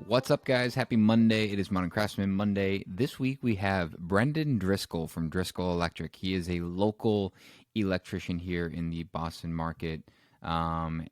What's up, guys? Happy Monday. It is Modern Craftsman Monday. This week we have Brendan Driscoll from Driscoll Electric. He is a local electrician here in the Boston market. And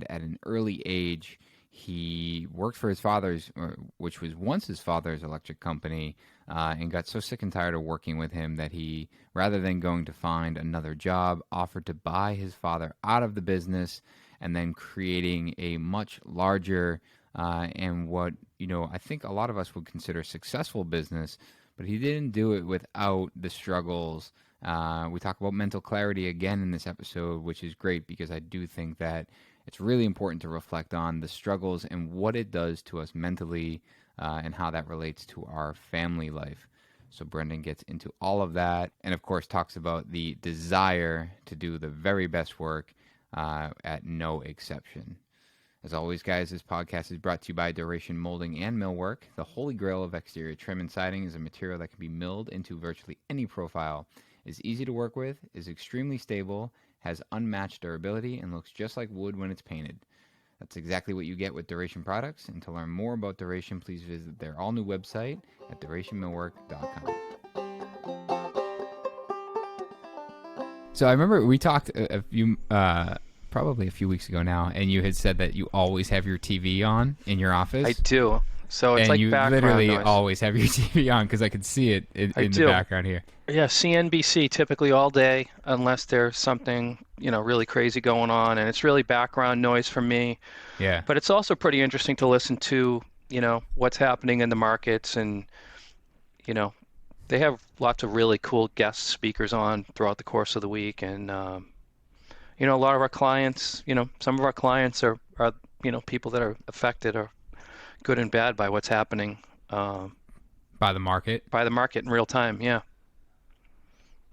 at an early age, he worked for his father's, which was once his father's electric company, and got so sick and tired of working with him that he, rather than going to find another job, offered to buy his father out of the business and then creating a much larger and what, I think a lot of us would consider successful business, but he didn't do it without the struggles. We talk about mental clarity again in this episode, which is great because I do think that it's really important to reflect on the struggles and what it does to us mentally and how that relates to our family life. So Brendan gets into all of that and, of course, talks about the desire to do the very best work at no exception. As always, guys, this podcast is brought to you by Duration Moulding and Millwork. The holy grail of exterior trim and siding is a material that can be milled into virtually any profile, is easy to work with, is extremely stable, has unmatched durability, and looks just like wood when it's painted. That's exactly what you get with Duration products, and to learn more about Duration, please visit their all-new website at durationmillwork.com. So I remember we talked probably a few weeks ago now, and you had said that you always have your TV on in your office. I do. So it's and like you background literally noise. Always have your TV on because I could see it in the background here. Yeah, CNBC typically all day unless there's something, really crazy going on, and it's really background noise for me. Yeah. But it's also pretty interesting to listen to, what's happening in the markets, and, they have lots of really cool guest speakers on throughout the course of the week, and a lot of our clients, some of our clients are people that are affected or good and bad by what's happening. By the market? By the market in real time, yeah.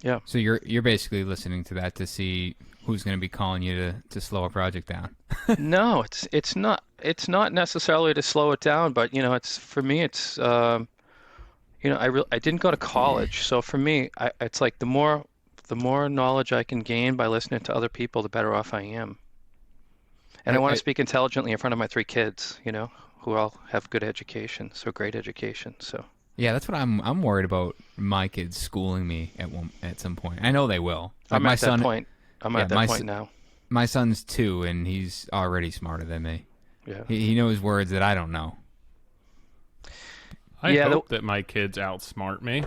Yeah. So you're basically listening to that to see who's going to be calling you to slow a project down. No, it's not necessarily to slow it down, but it's for me it's I didn't go to college, so for me it's like the more knowledge I can gain by listening to other people, the better off I am. And I want to speak intelligently in front of my 3 kids, who all have good education, so great education. So yeah, that's what I'm worried about. My kids schooling me at some point. I know they will. Like I'm at that point. I'm at that point now. My son's 2, and he's already smarter than me. Yeah, he knows words that I don't know. I hope that my kids outsmart me.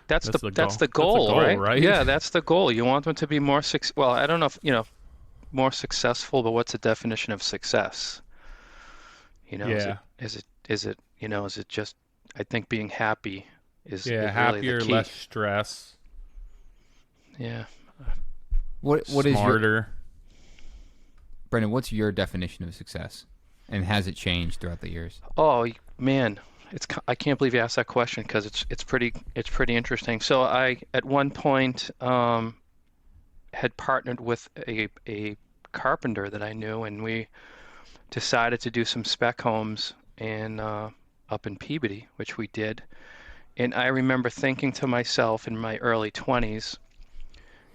That's the goal, right? Yeah, that's the goal. You want them to be more well, I don't know if, more successful, but what's the definition of success? Yeah. Is it just, I think being happy is happier, really the key. Less stress. Yeah. What smarter. is Brendan, what's your definition of success? And has it changed throughout the years? Oh, man. I can't believe you asked that question because it's pretty interesting. So I at one point had partnered with a carpenter that I knew, and we decided to do some spec homes up in Peabody, which we did. And I remember thinking to myself in my early 20s,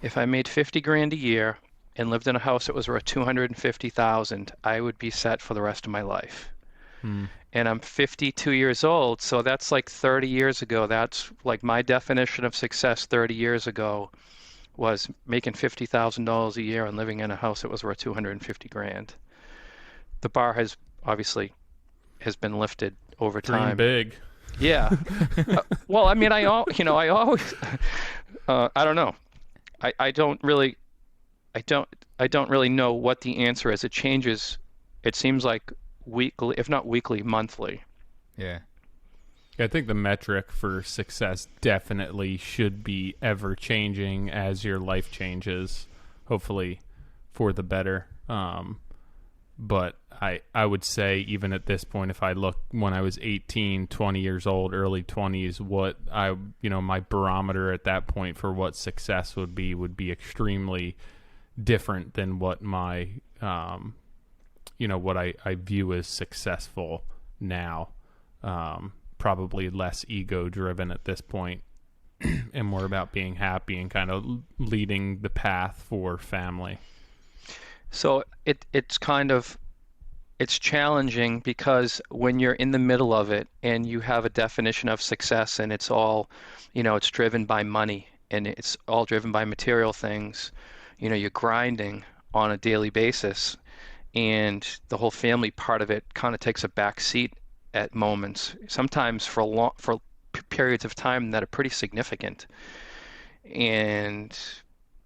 if I made $50,000 a year and lived in a house that was worth $250,000, I would be set for the rest of my life. And I'm 52 years old, so that's like 30 years ago. That's like my definition of success 30 years ago was making $50,000 a year and living in a house that was worth $250,000. The bar has been lifted over time. Dream big. Yeah. Well, I mean, I always, I don't know. I don't really know what the answer is. It changes. It seems like weekly, if not weekly, monthly. Yeah. I think the metric for success definitely should be ever changing as your life changes, hopefully for the better. But I would say even at this point, if I look when I was 18, 20 years old, early 20s, my barometer at that point for what success would be extremely different than what my, what I view as successful now. Probably less ego driven at this point and more about being happy and kind of leading the path for family. So it's kind of It's challenging because when you're in the middle of it and you have a definition of success and it's all, it's driven by money and it's all driven by material things, you're grinding on a daily basis and the whole family part of it kind of takes a back seat at moments, sometimes for periods of time that are pretty significant. And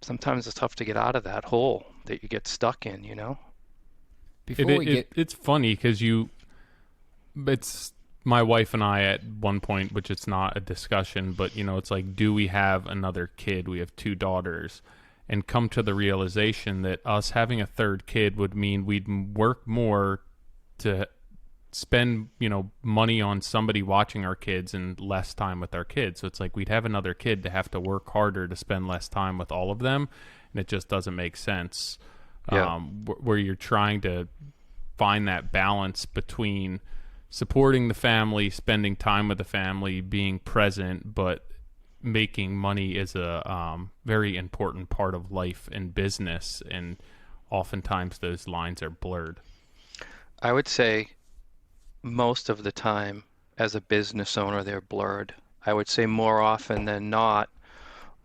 sometimes it's tough to get out of that hole that you get stuck in. It's funny because it's my wife and I at one point, which it's not a discussion, but it's like, do we have another kid? We have two daughters, and come to the realization that us having a third kid would mean we'd work more to spend, money on somebody watching our kids and less time with our kids. So it's like we'd have another kid to have to work harder to spend less time with all of them, and it just doesn't make sense. Yeah. Where you're trying to find that balance between supporting the family, spending time with the family, being present, but making money is a very important part of life and business, and oftentimes those lines are blurred. I would say most of the time as a business owner, they're blurred. I would say more often than not,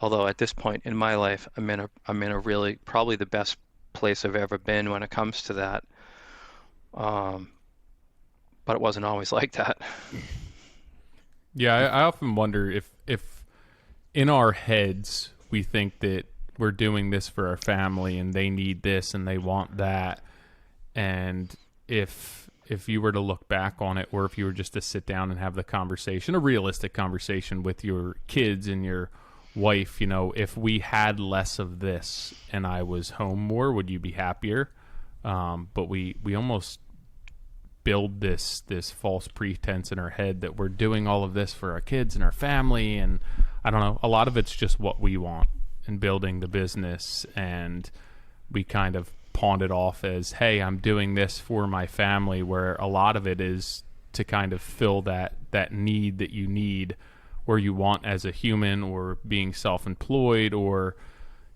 although at this point in my life, I'm in a really probably the best place I've ever been when it comes to that. But it wasn't always like that. Yeah, I often wonder if in our heads we think that we're doing this for our family and they need this and they want that, and if you were to look back on it, or if you were just to sit down and have the conversation, a realistic conversation with your kids and your wife, if we had less of this and I was home more, would you be happier? But we almost build this false pretense in our head that we're doing all of this for our kids and our family, and I don't know, a lot of it's just what we want in building the business, and we kind of pawned it off as, hey, I'm doing this for my family, where a lot of it is to kind of fill that need that you need or you want as a human, or being self-employed, or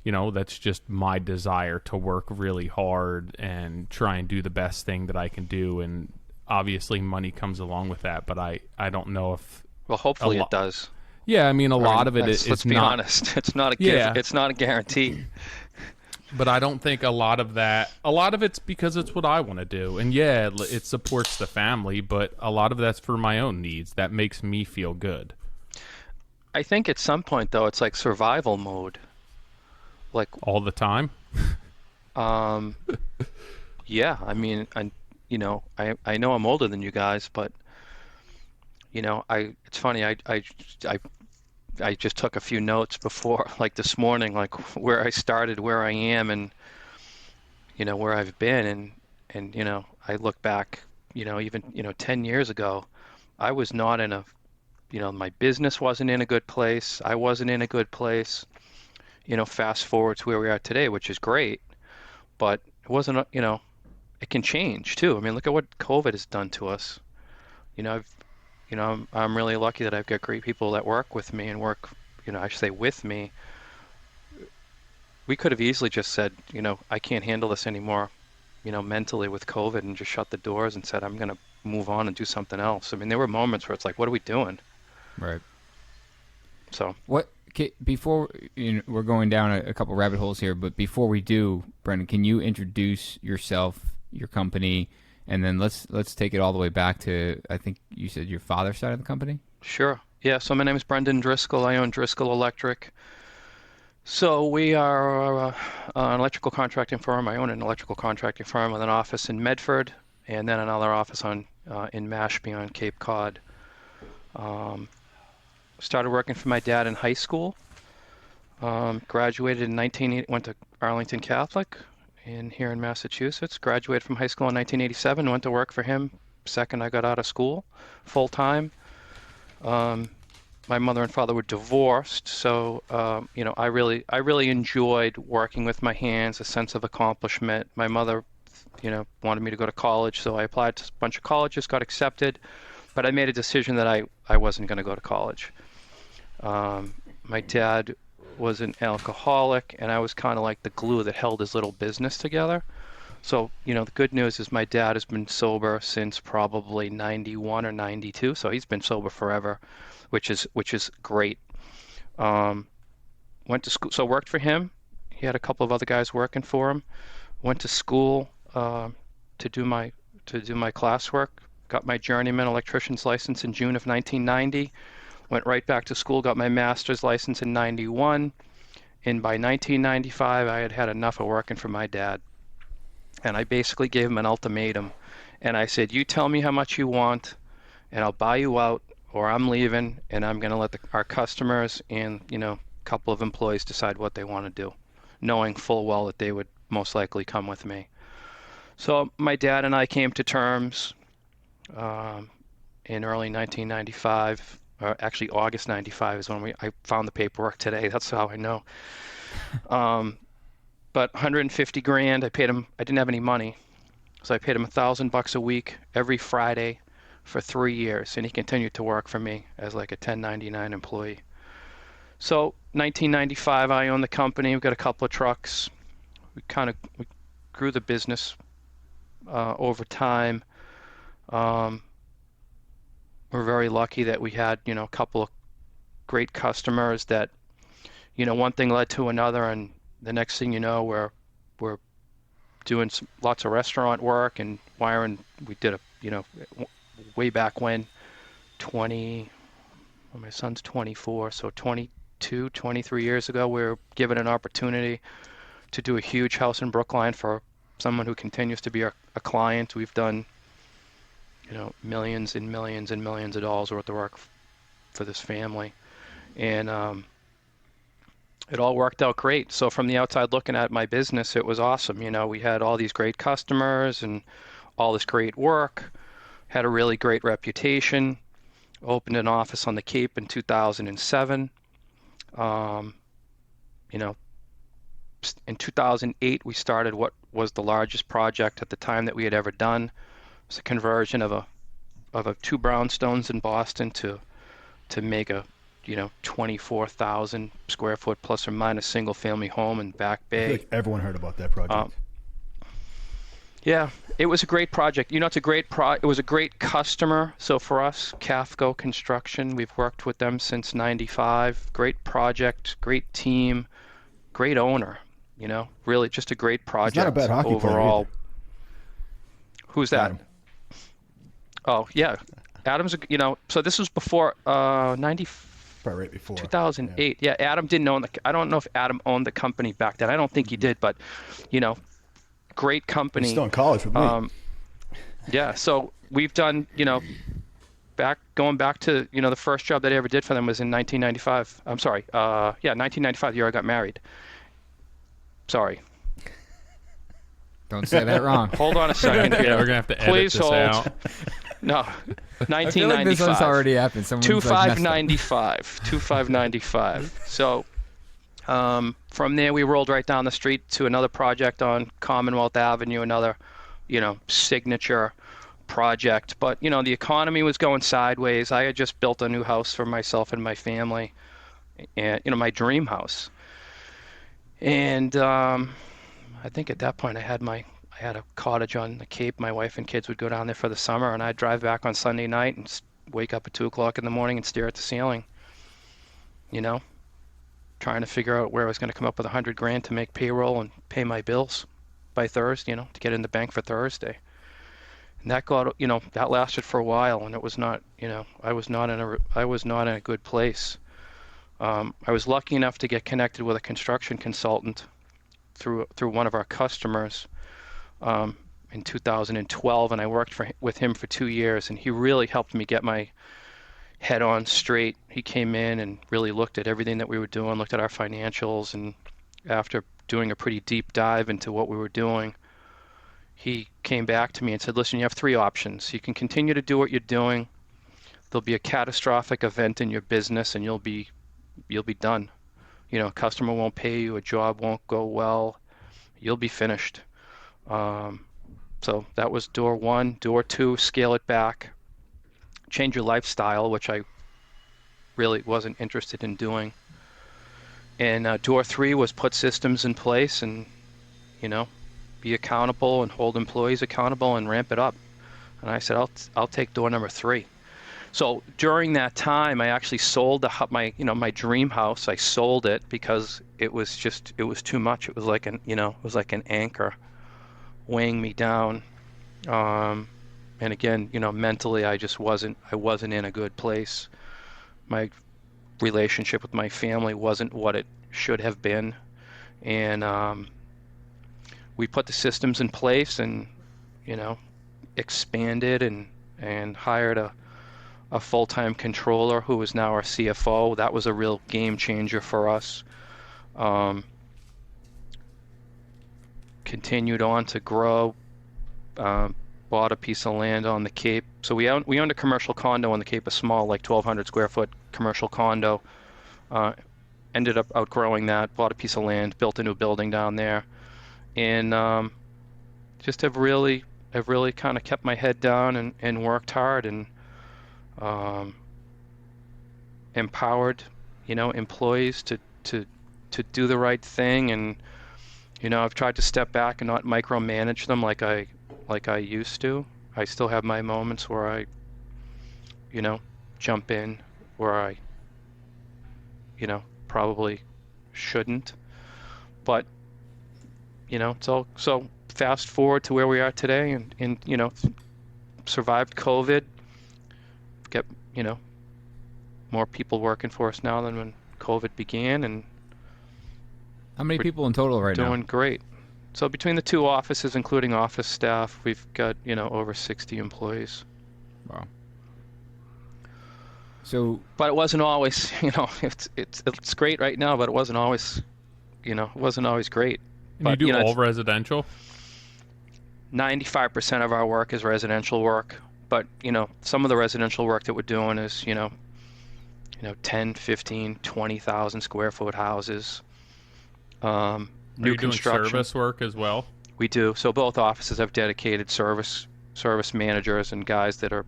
that's just my desire to work really hard and try and do the best thing that I can do. And obviously money comes along with that, but I don't know if... Well, hopefully it does. Yeah, I mean, a lot of it is let's be honest. It's not a gift. It's not a guarantee. But I don't think a lot of it's because it's what I want to do. And yeah, it supports the family, but a lot of that's for my own needs. That makes me feel good. I think at some point, though, it's like survival mode. Like all the time? Yeah, I mean, I know I'm older than you guys, but it's funny, I just took a few notes before, like this morning, like where I started, where I am, and where I've been, and I look back, even 10 years ago, I was not in my business wasn't in a good place. I wasn't in a good place. Fast forward to where we are today, which is great, but it wasn't, it can change too. I mean, look at what COVID has done to us. I'm really lucky that I've got great people that work with me and work, I should say with me. We could have easily just said, I can't handle this anymore, mentally with COVID, and just shut the doors and said, I'm going to move on and do something else. I mean, there were moments where it's like, what are we doing? Right. So before we're going down a couple rabbit holes here, but before we do, Brendan, can you introduce yourself, your company, and then let's take it all the way back to, I think you said your father's side of the company? Sure. Yeah, so my name is Brendan Driscoll. I own Driscoll Electric. So we are an electrical contracting firm. I own an electrical contracting firm with an office in Medford and then another office in Mashpee on Cape Cod. Started working for my dad in high school. Graduated in 1980, went to Arlington Catholic here in Massachusetts. Graduated from high school in 1987. Went to work for him second I got out of school, full time. My mother and father were divorced, so I really enjoyed working with my hands, a sense of accomplishment. My mother, wanted me to go to college, so I applied to a bunch of colleges, got accepted, but I made a decision that I wasn't going to go to college. My dad was an alcoholic, and I was kind of like the glue that held his little business together. So, the good news is my dad has been sober since probably 91 or 92, so he's been sober forever, which is great. Um, Went to school, so worked for him. He had a couple of other guys working for him. Went to school to do my classwork. Got my journeyman electrician's license in June of 1990. Went right back to school. Got my master's license in 91. And by 1995, I had had enough of working for my dad. And I basically gave him an ultimatum. And I said, you tell me how much you want, and I'll buy you out, or I'm leaving, and I'm going to let our customers and, a couple of employees decide what they want to do, knowing full well that they would most likely come with me. So my dad and I came to terms in early 1995. Or actually, August 95 is when I found the paperwork today. That's how I know. But 150 grand, I paid him. I didn't have any money, so I paid him $1,000 a week every Friday for 3 years, and he continued to work for me as like a 1099 employee. So 1995, I owned the company. We got a couple of trucks. We grew the business over time. We're very lucky that we had, a couple of great customers that, one thing led to another, and the next thing you know, we're doing lots of restaurant work and wiring. We did way back when, my son's 24, so 22, 23 years ago, we were given an opportunity to do a huge house in Brookline for someone who continues to be a client. We've done, millions and millions and millions of dollars worth of work for this family. And it all worked out great. So from the outside looking at my business, it was awesome. We had all these great customers and all this great work, had a really great reputation, opened an office on the Cape in 2007. In 2008, we started what was the largest project at the time that we had ever done. It was a conversion of a 2 brownstones in Boston to make a 24,000 square foot plus or minus single family home in Back Bay. I feel like everyone heard about that project. Yeah, it was a great project. It was a great customer. So for us, Kafko Construction, we've worked with them since 95. Great project, great team, great owner. Really just a great project. He's not a bad hockey overall. player either. Who's that? Adam. Oh, yeah. Adam's, so this was before 90. Probably right before. 2008. Yeah, Adam didn't own I don't know if Adam owned the company back then. I don't think he did, but, great company. He's still in college with me. Yeah, so we've done, going back to, the first job that I ever did for them was in 1995. I'm sorry. 1995, the year I got married. Sorry. Don't say that wrong. Hold on a second here. Yeah, we're going to have to edit Please this hold. out. No, 1995. I feel like this one's already happened. 2595. So from there, we rolled right down the street to another project on Commonwealth Avenue, another, signature project. But, the economy was going sideways. I had just built a new house for myself and my family, and, my dream house. And I think at that point I had a cottage on the Cape. My wife and kids would go down there for the summer, and I'd drive back on Sunday night and wake up at 2 o'clock in the morning and stare at the ceiling, trying to figure out where I was going to come up with $100,000 to make payroll and pay my bills by Thursday, to get in the bank for Thursday. And that that lasted for a while, and it was not, I was not in a good place. I was lucky enough to get connected with a construction consultant through one of our customers in 2012, and I worked with him for 2 years, and he really helped me get my head on straight. He came in and really looked at everything that we were doing, looked at our financials, and after doing a pretty deep dive into what we were doing, he came back to me and said, listen, you have 3 options. You can continue to do what you're doing. There'll be a catastrophic event in your business, and you'll be done. A customer won't pay you, a job won't go well, you'll be finished. So that was door 1. Door 2, scale it back, change your lifestyle, which I really wasn't interested in doing. And door 3 was put systems in place and, be accountable and hold employees accountable and ramp it up. And I said, I'll take door number 3. So during that time, I actually sold my dream house. I sold it because it was too much. It was like an anchor weighing me down. And again, mentally, I wasn't in a good place. My relationship with my family wasn't what it should have been. And we put the systems in place and, expanded and hired a full-time controller who is now our CFO. That was a real game changer for us. Continued on to grow. Bought a piece of land on the Cape. So we owned a commercial condo on the Cape, a small, like 1,200 square foot commercial condo. Ended up outgrowing that. Bought a piece of land, built a new building down there, and just have really kind of kept my head down and worked hard and empowered, employees to do the right thing. And I've tried to step back and not micromanage them like I used to. I still have my moments where I, jump in where I, probably shouldn't. But, so fast forward to where we are today and survived COVID, get, more people working for us now than when COVID began. And how many people in total right now? Doing great. So between the 2 offices, including office staff, we've got, over 60 employees. Wow. So, but it wasn't always, it's great right now, but it wasn't always, great. And but, you do all residential? 95% of our work is residential work, but, some of the residential work that we're doing is, 10, 15, 20,000 square foot houses. New construction. Are you doing service work as well? We do. So both offices have dedicated service managers and guys that are,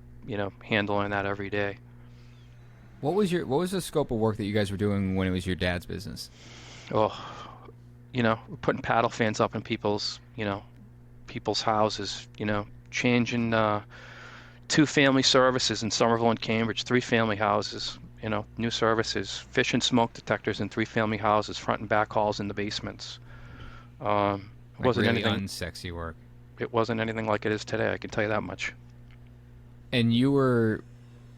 handling that every day. What was the scope of work that you guys were doing when it was your dad's business? Oh, we're putting paddle fans up in people's houses, changing 2-family services in Somerville and Cambridge, 3-family houses, new services, fish and smoke detectors in 3-family houses, front and back halls in the basements. It wasn't really anything unsexy work. It wasn't anything like it is today, I can tell you that much. And you were,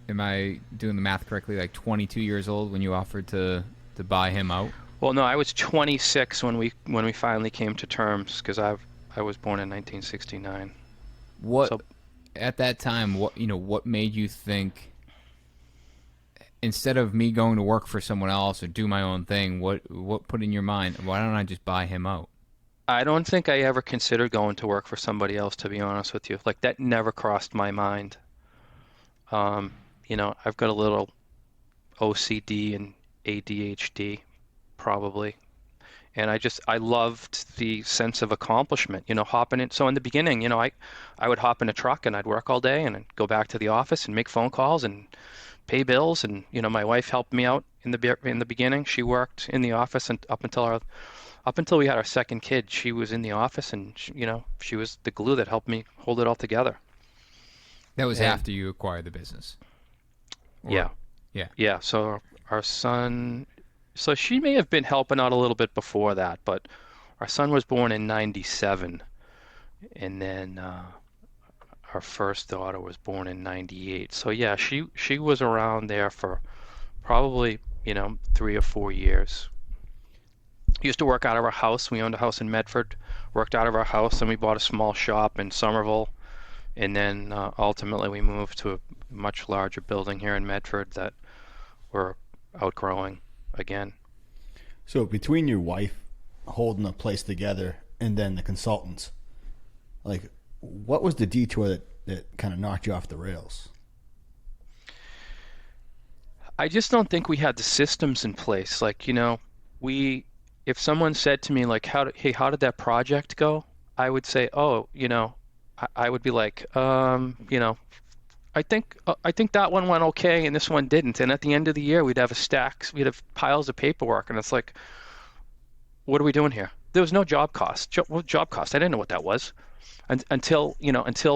am I doing the math correctly, like 22 years old when you offered to buy him out? Well, no, I was 26 when we finally came to terms, because I was born in 1969. At that time, what made you think, instead of me going to work for someone else or do my own thing, what put in your mind, why don't I just buy him out? I don't think I ever considered going to work for somebody else, to be honest with you. Like, that never crossed my mind. I've got a little OCD and ADHD, probably. And I loved the sense of accomplishment, hopping in. So in the beginning, I would hop in a truck and I'd work all day and I'd go back to the office and make phone calls and pay bills. And, my wife helped me out in the beginning. She worked in the office, and up until we had our second kid, she was in the office, and she was the glue that helped me hold it all together. That was after you acquired the business. Yeah. So our son, so she may have been helping out a little bit before that, but our son was born in 97, and then our first daughter was born in 98. So yeah, she was around there for probably 3 or 4 years. Used to work out of our house. We owned a house in Medford, worked out of our house, and we bought a small shop in Somerville. And then ultimately we moved to a much larger building here in Medford that we're outgrowing again. So between your wife holding the place together and then the consultants, like, what was the detour that kind of knocked you off the rails? I just don't think we had the systems in place. Like, if someone said to me, like, how did that project go? I would say, I would be like, I think that one went okay and this one didn't. And at the end of the year, we'd have piles of paperwork, and it's like, what are we doing here? there was no job cost. Job cost. I didn't know what that was until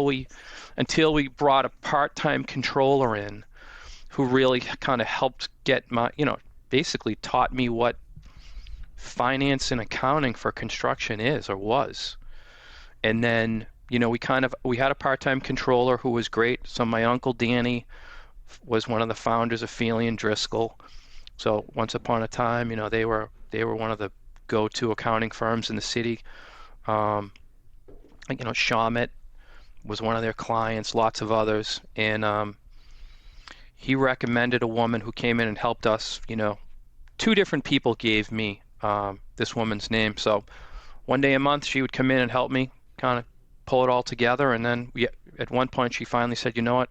we brought a part-time controller in who really kind of helped get my, basically taught me what finance and accounting for construction is or was. And then, we had a part-time controller who was great. So my uncle Danny was one of the founders of Feely and Driscoll. So once upon a time, they were one of the go-to accounting firms in the city. Shawmut was one of their clients, lots of others. And he recommended a woman who came in and helped us. Two different people gave me this woman's name. So one day a month she would come in and help me kind of pull it all together. And then at one point she finally said, you know what,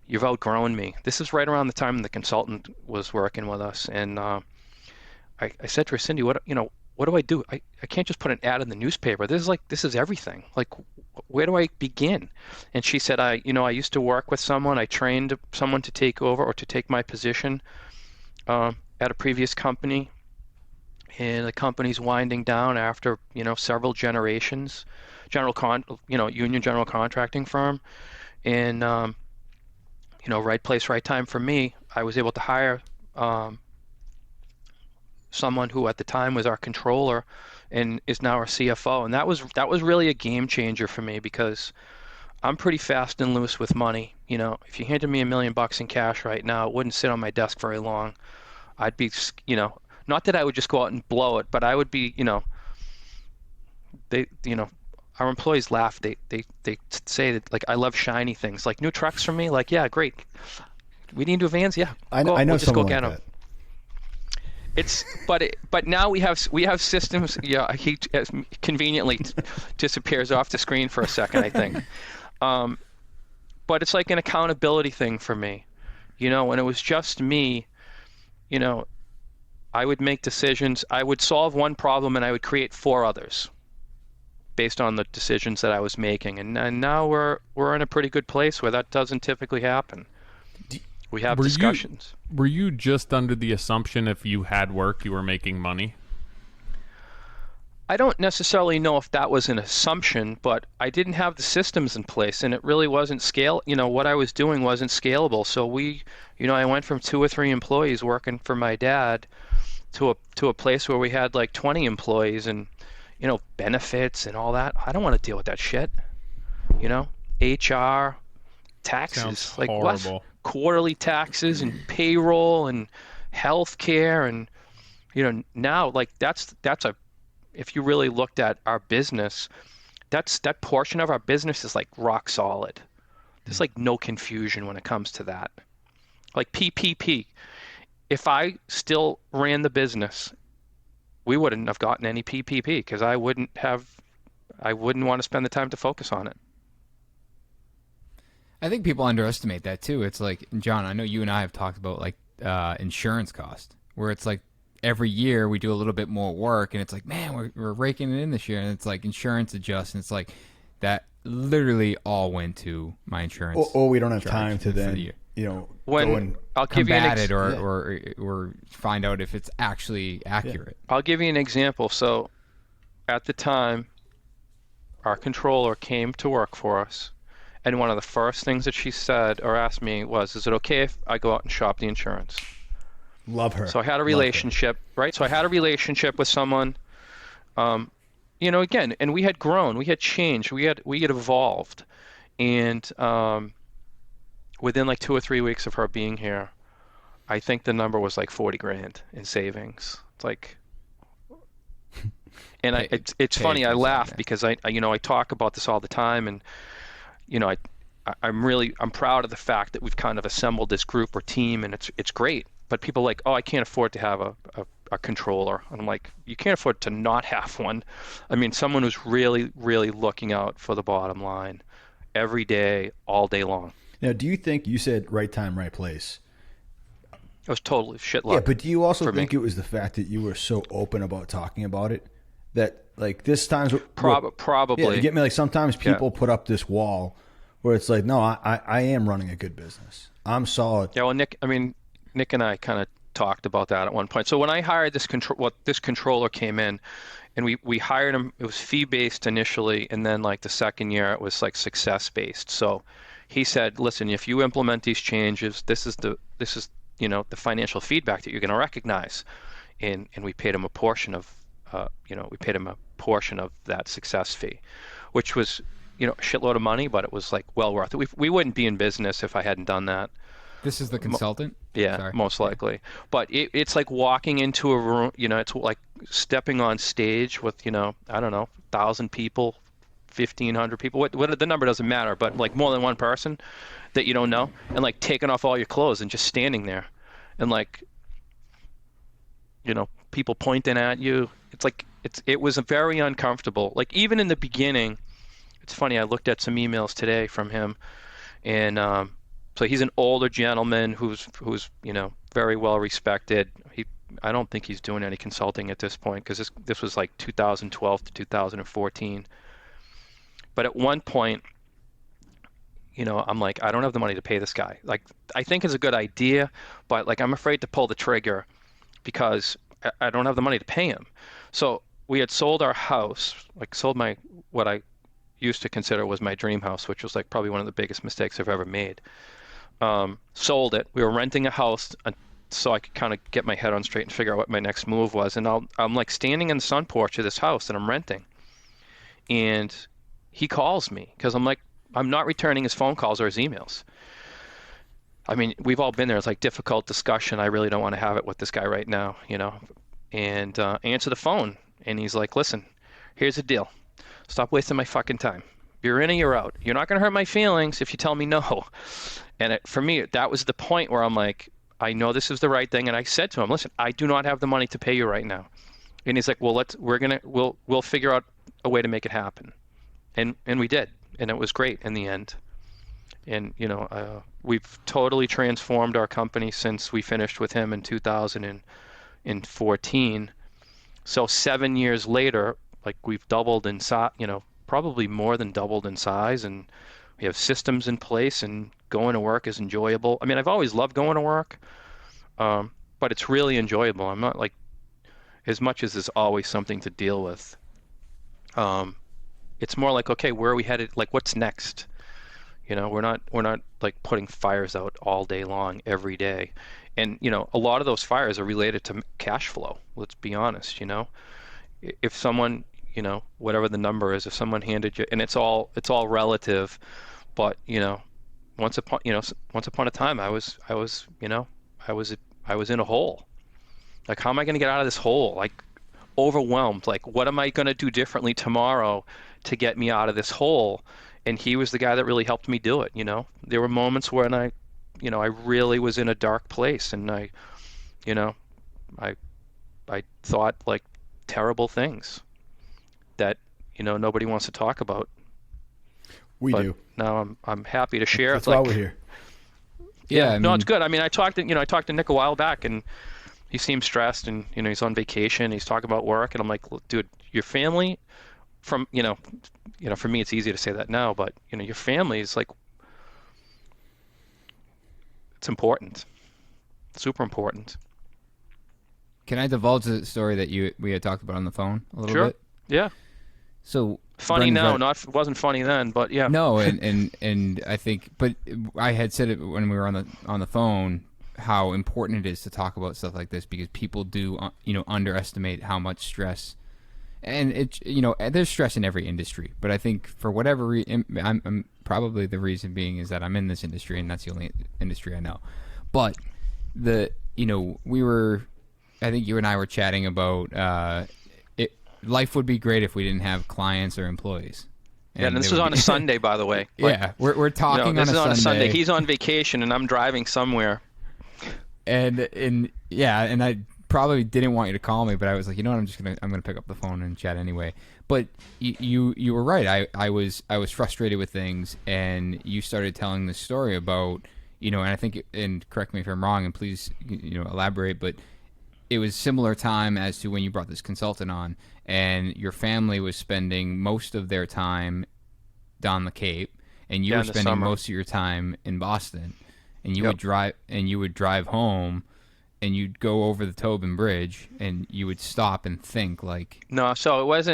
you've outgrown me. This is right around the time the consultant was working with us. And I said to her, Cindy, what do I do? I can't just put an ad in the newspaper. This is everything. Like, where do I begin? And she said, I used to work with someone. I trained someone to take over or to take my position at a previous company. And the company's winding down after, several generations, union general contracting firm. And, right place, right time for me. I was able to hire someone who at the time was our controller and is now our CFO. And that was really a game changer for me because I'm pretty fast and loose with money. If you handed me $1 million in cash right now, it wouldn't sit on my desk very long. I'd be, not that I would just go out and blow it, but I would be, our employees laugh. They say that, like, I love shiny things, like new trucks from me. Like, yeah, great. We need new vans. Yeah, I know we'll just go someone get like them. that. But now we have systems. Yeah, he conveniently disappears off the screen for a second, I think. But it's like an accountability thing for me. When it was just me, I would make decisions. I would solve one problem and I would create 4 others based on the decisions that I was making. And now we're in a pretty good place where that doesn't typically happen. We have discussions. Were you just under the assumption if you had work, you were making money? I don't necessarily know if that was an assumption, but I didn't have the systems in place, and it really wasn't what I was doing wasn't scalable. So I went from 2 or 3 employees working for my dad to a place where we had like 20 employees and, benefits and all that. I don't want to deal with that shit. HR, taxes, Sounds like horrible. what? Quarterly taxes and payroll and health care. And, now like that's if you really looked at our business, that portion of our business is like rock solid. There's like no confusion when it comes to that. Like PPP, if I still ran the business, we wouldn't have gotten any PPP because I wouldn't want to spend the time to focus on it. I think people underestimate that too. It's like, John, I know you and I have talked about like insurance cost, where it's like every year we do a little bit more work and it's like, man, we're raking it in this year. And it's like insurance adjusts. And it's like that literally all went to my insurance. Or we don't have time to then, when I'll give you combat it or find out if it's actually accurate. I'll give you an example. So at the time, our controller came to work for us. And one of the first things that she said or asked me was, is it okay if I go out and shop the insurance? Love her. So I had a relationship, right? So I had a relationship with someone, again, and we had grown, we had changed, we had evolved. And within like 2 or 3 weeks of her being here, I think the number was like $40,000 in savings. It's like, and it's funny, I laugh because I talk about this all the time, and I'm proud of the fact that we've kind of assembled this group or team, and it's great. But people are like, oh, I can't afford to have a controller. And I'm like, you can't afford to not have one. I mean, someone who's really, really looking out for the bottom line every day, all day long. Now, do you think you said right time, right place? It was totally shit luck. Yeah, but do you also think it was the fact that you were so open about talking about it that like this time's probably. Yeah, you get me? Like sometimes people put up this wall where it's like, no, I am running a good business. I'm solid. Yeah, well, Nick and I kind of talked about that at one point. So when I hired this controller came in, and we hired him. It was fee based initially, and then like the second year it was like success based. So he said, listen, if you implement these changes, this is the the financial feedback that you're going to recognize, and we paid him a portion of that success fee, which was a shitload of money, but it was like well worth it. We wouldn't be in business if I hadn't done that. This is the consultant? Yeah, Sorry. most likely. But it's like walking into a room, it's like stepping on stage with, I don't know, 1,000 people, 1,500 people. What the number doesn't matter, but like more than one person that you don't know, and like taking off all your clothes and just standing there, and like, people pointing at you. It's like it was very uncomfortable. Like even in the beginning, it's funny. I looked at some emails today from him, and so he's an older gentleman who's very well respected. I don't think he's doing any consulting at this point, because this was like 2012 to 2014. But at one point, I'm like, I don't have the money to pay this guy. Like, I think it's a good idea, but like I'm afraid to pull the trigger because I don't have the money to pay him. So we had sold our house, like sold what I used to consider was my dream house, which was like probably one of the biggest mistakes I've ever made. Sold it. We were renting a house so I could kind of get my head on straight and figure out what my next move was. And I'm like standing in the sun porch of this house that I'm renting, and he calls me because I'm like, I'm not returning his phone calls or his emails. I mean, we've all been there. It's like difficult discussion. I really don't want to have it with this guy right now, and answer the phone. And he's like, listen, here's the deal. Stop wasting my fucking time. You're in or you're out. You're not going to hurt my feelings if you tell me no. And for me, that was the point where I'm like, I know this is the right thing. And I said to him, listen, I do not have the money to pay you right now. And he's like, well, we'll figure out a way to make it happen. And we did. And it was great in the end. And, we've totally transformed our company since we finished with him in 2014. So 7 years later, like we've doubled in size, probably more than doubled in size, and we have systems in place, and going to work is enjoyable. I mean, I've always loved going to work, but it's really enjoyable. I'm not like, as much as there's always something to deal with, it's more like, okay, where are we headed? Like, what's next? We're not like putting fires out all day long every day. And, a lot of those fires are related to cash flow. Let's be honest, if someone, whatever the number is, if someone handed you, and it's all relative, but, once upon a time, I was in a hole. Like, how am I going to get out of this hole? Like, overwhelmed. Like, what am I going to do differently tomorrow to get me out of this hole? And he was the guy that really helped me do it. There were moments when I really was in a dark place, and I thought like terrible things that nobody wants to talk about. We but do. Now I'm happy to share. That's why we're here. Yeah, no, it's good. I mean, I talked to Nick a while back, and he seemed stressed, and he's on vacation. He's talking about work, and I'm like, dude, your family, for me it's easy to say that now, but your family is like, it's important, super important. Can I divulge the story that we had talked about on the phone a little Sure. bit? Yeah. So funny now, wasn't funny then, but yeah. No, and I think, but I had said it when we were on the phone, how important it is to talk about stuff like this, because people do underestimate how much stress, and it's there's stress in every industry, but I think for whatever reason, I'm probably the reason being is that I'm in this industry, and that's the only industry I know. But I think you and I were chatting about life would be great if we didn't have clients or employees. And this was on a Sunday, by the way. Yeah, we're talking this on is on a Sunday. Sunday. He's on vacation, and I'm driving somewhere. And I probably didn't want you to call me, but I was like, what, I'm gonna pick up the phone and chat anyway. But you were right. I was frustrated with things, and you started telling this story about and I think, and correct me if I'm wrong, and please elaborate, but it was similar time as to when you brought this consultant on, and your family was spending most of their time down the Cape, and you were spending most of your time in Boston, and you would drive home, and you'd go over the Tobin Bridge, and you would stop and think like, No, so it was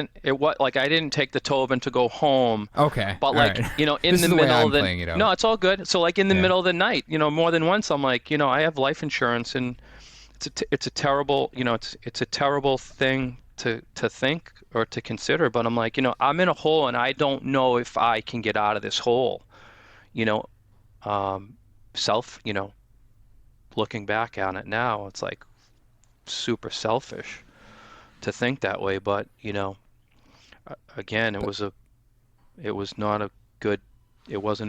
like I didn't take the Tobin to go home. okay, But all like, right. in This the is the way middle I'm of the playing it out. No, it's all good. So like in the Yeah. middle of the night, more than once I'm like, I have life insurance, and it's a terrible, it's a terrible thing to think or to consider, but I'm like, I'm in a hole and I don't know if I can get out of this hole. You know, self, looking back on it now, it's like super selfish to think that way, but again, it wasn't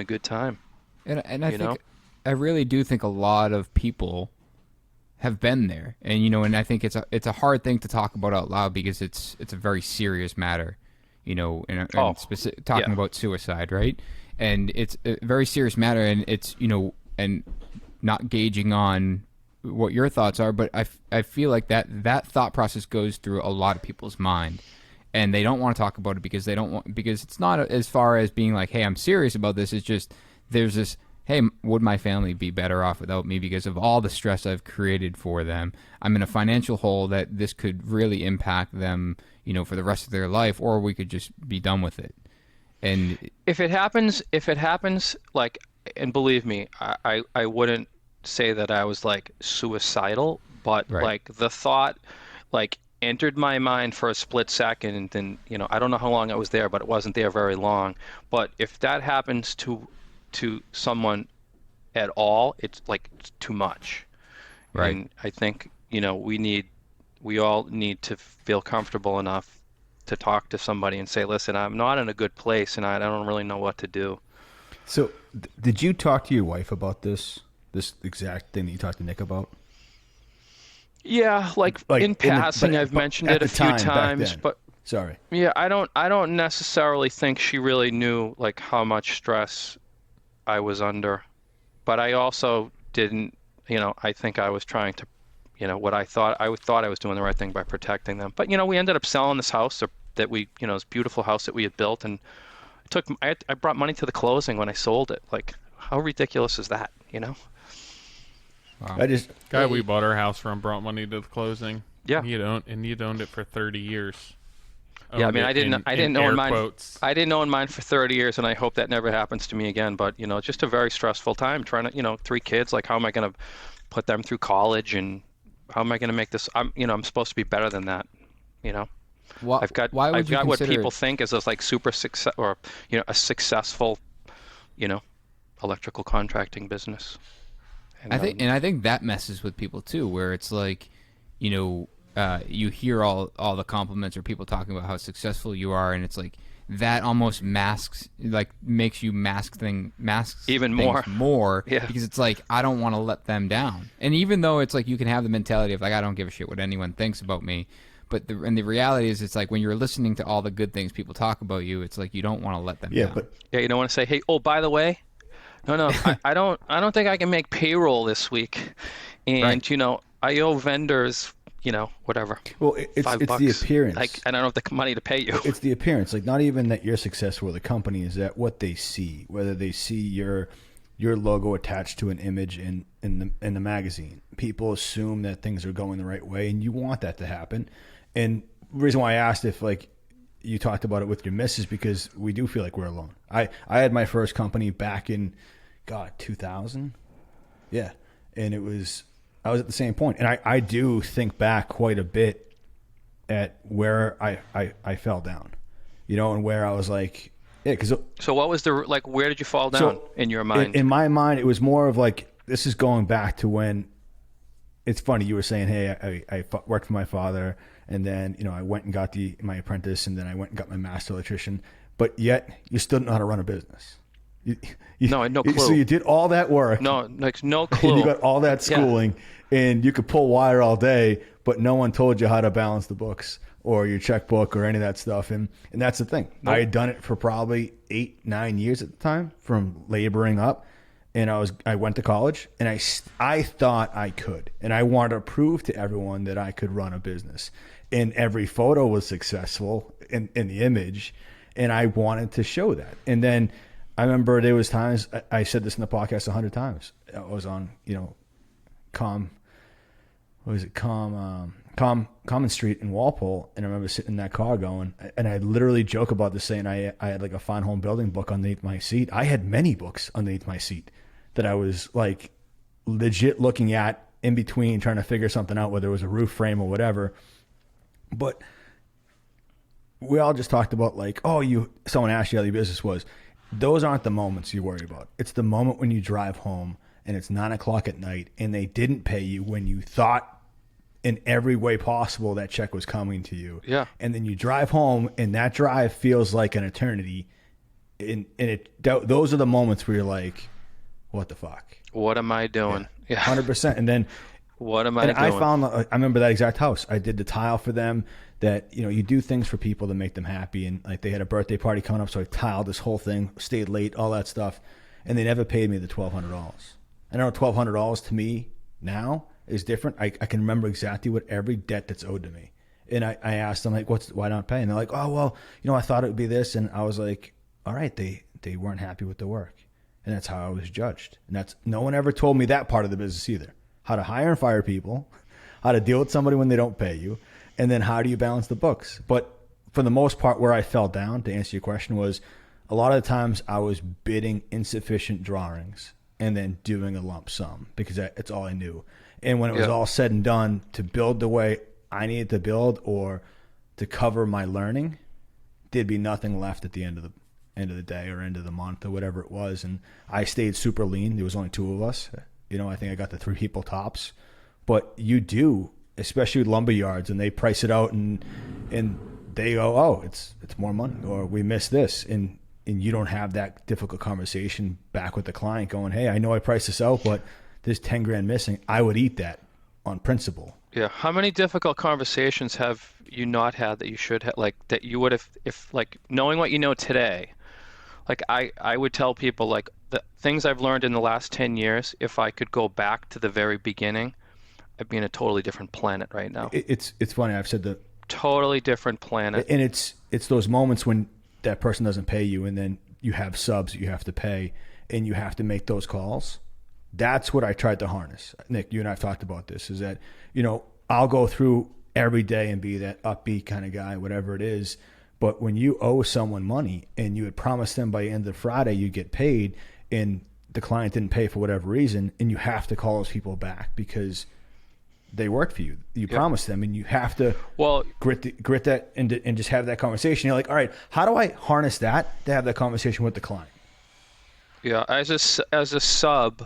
a good time. And I think I really do think a lot of people have been there, and I think it's a hard thing to talk about out loud because it's a very serious matter, and talking about suicide, right? And it's a very serious matter, and it's and not gauging on what your thoughts are, but I feel like that thought process goes through a lot of people's mind, and they don't want to talk about it because it's not as far as being like, hey, I'm serious about this. It's just there's this, hey, would my family be better off without me because of all the stress I've created for them? I'm in a financial hole that this could really impact them, for the rest of their life, or we could just be done with it. And if it happens, like, and believe me, I wouldn't say that I was like suicidal, but Right. like the thought like entered my mind for a split second, and then I don't know how long I was there, but it wasn't there very long. But if that happens to someone at all, it's like it's too much. Right. And I think we all need to feel comfortable enough to talk to somebody and say, listen, I'm not in a good place and I don't really know what to do. So, did you talk to your wife about this exact thing that you talked to Nick about? Yeah, like in passing, I've mentioned it a few times, but sorry. Yeah, I don't necessarily think she really knew like how much stress I was under, but I also didn't, I think I was trying to, what I thought I was doing the right thing by protecting them. But we ended up selling this house that we, this beautiful house that we had built, and I brought money to the closing when I sold it. Like, how ridiculous is that? wow. We bought our house from brought money to the closing. Yeah. And you'd owned it for 30 years. Yeah, I mean, I didn't own mine. Quotes. I didn't own mine for 30 years, and I hope that never happens to me again. But it's just a very stressful time trying to, 3 kids. Like, how am I going to put them through college, and how am I going to make this? I'm supposed to be better than that. I've got what people think is this like super success or a successful, electrical contracting business. And, I think that messes with people too, where it's like, you hear all the compliments or people talking about how successful you are, and it's like that almost makes you mask even more Yeah. because it's like I don't want to let them down. And even though it's like you can have the mentality of like I don't give a shit what anyone thinks about me, but the reality is it's like when you're listening to all the good things people talk about you, it's like you don't want to let them down. But you don't want to say, hey, oh, by the way, no, I don't think I can make payroll this week, and Right. I owe vendors, whatever. Well, it's $5. the appearance. Like, I don't have the money to pay you. It's the appearance. Like, not even that you're successful with the company, is that what they see, whether they see your logo attached to an image in the magazine. People assume that things are going the right way, and you want that to happen. And the reason why I asked if like you talked about it with your missus, because we do feel like we're alone. I had my first company back in 2000. Yeah. And I was at the same point. And I do think back quite a bit at where I fell down, and where I was like, yeah, So what was where did you fall down in your mind? In my mind, it was more of like, this is going back to when, it's funny, you were saying, hey, I worked for my father, and then, I went and got my apprentice, and then I went and got my master electrician, but yet you still don't know how to run a business. No, I had no clue. So you did all that work. No clue. And you got all that schooling, and you could pull wire all day, but no one told you how to balance the books or your checkbook or any of that stuff. And that's the thing. Nope. I had done it for probably 8-9 years at the time, from laboring up. And I went to college, and I thought I could. And I wanted to prove to everyone that I could run a business. And every photo was successful in the image, and I wanted to show that. And then I remember there was times, I said this in the podcast 100 times. I was on, what was it, Common Street in Walpole, and I remember sitting in that car going, and I literally joke about this saying I had like a fine home building book underneath my seat. I had many books underneath my seat that I was like legit looking at in between, trying to figure something out, whether it was a roof frame or whatever. But we all just talked about like, someone asked you how your business was. Those aren't the moments you worry about. It's the moment when you drive home and it's 9 o'clock at night and they didn't pay you when you thought in every way possible that check was coming to you. Yeah. And then you drive home and that drive feels like an eternity. And those are the moments where you're like, what the fuck? What am I doing? Yeah. 100%. And then what am I doing? I remember that exact house. I did the tile for them. That, you do things for people to make them happy. And like they had a birthday party coming up, so I tiled this whole thing, stayed late, all that stuff. And they never paid me the $1,200. I know $1,200 to me now is different. I can remember exactly what every debt that's owed to me. And I asked them, like, why not pay? And they're like, oh, well, I thought it would be this. And I was like, all right, they weren't happy with the work. And that's how I was judged. And no one ever told me that part of the business either. How to hire and fire people, how to deal with somebody when they don't pay you, and then how do you balance the books? But for the most part, where I fell down, to answer your question, was a lot of the times I was bidding insufficient drawings and then doing a lump sum because it's all I knew. And when it was all said and done, to build the way I needed to build or to cover my learning, there'd be nothing left at the end of the day or end of the month or whatever it was. And I stayed super lean. There was only 2 of us. I think I got the 3 people tops. But you do, especially with lumber yards, and they price it out and they go, oh, it's more money, or we missed this, and you don't have that difficult conversation back with the client going, hey, I know I priced this out, but there's 10 grand missing. I would eat that on principle. Yeah. How many difficult conversations have you not had that you should have, like that you would have, if like knowing what you know today, like I would tell people like the things I've learned in the last 10 years, if I could go back to the very beginning, I'd be in a totally different planet right now. It's funny. I've said that. Totally different planet. And it's those moments when that person doesn't pay you and then you have subs that you have to pay and you have to make those calls. That's what I tried to harness. Nick, you and I have talked about this, is that, I'll go through every day and be that upbeat kind of guy, whatever it is. But when you owe someone money and you had promised them by the end of Friday you'd get paid and the client didn't pay for whatever reason, and you have to call those people back because they worked for you. You promised them, and you have to grit that and just have that conversation. You're like, all right, how do I harness that to have that conversation with the client? Yeah, as a sub,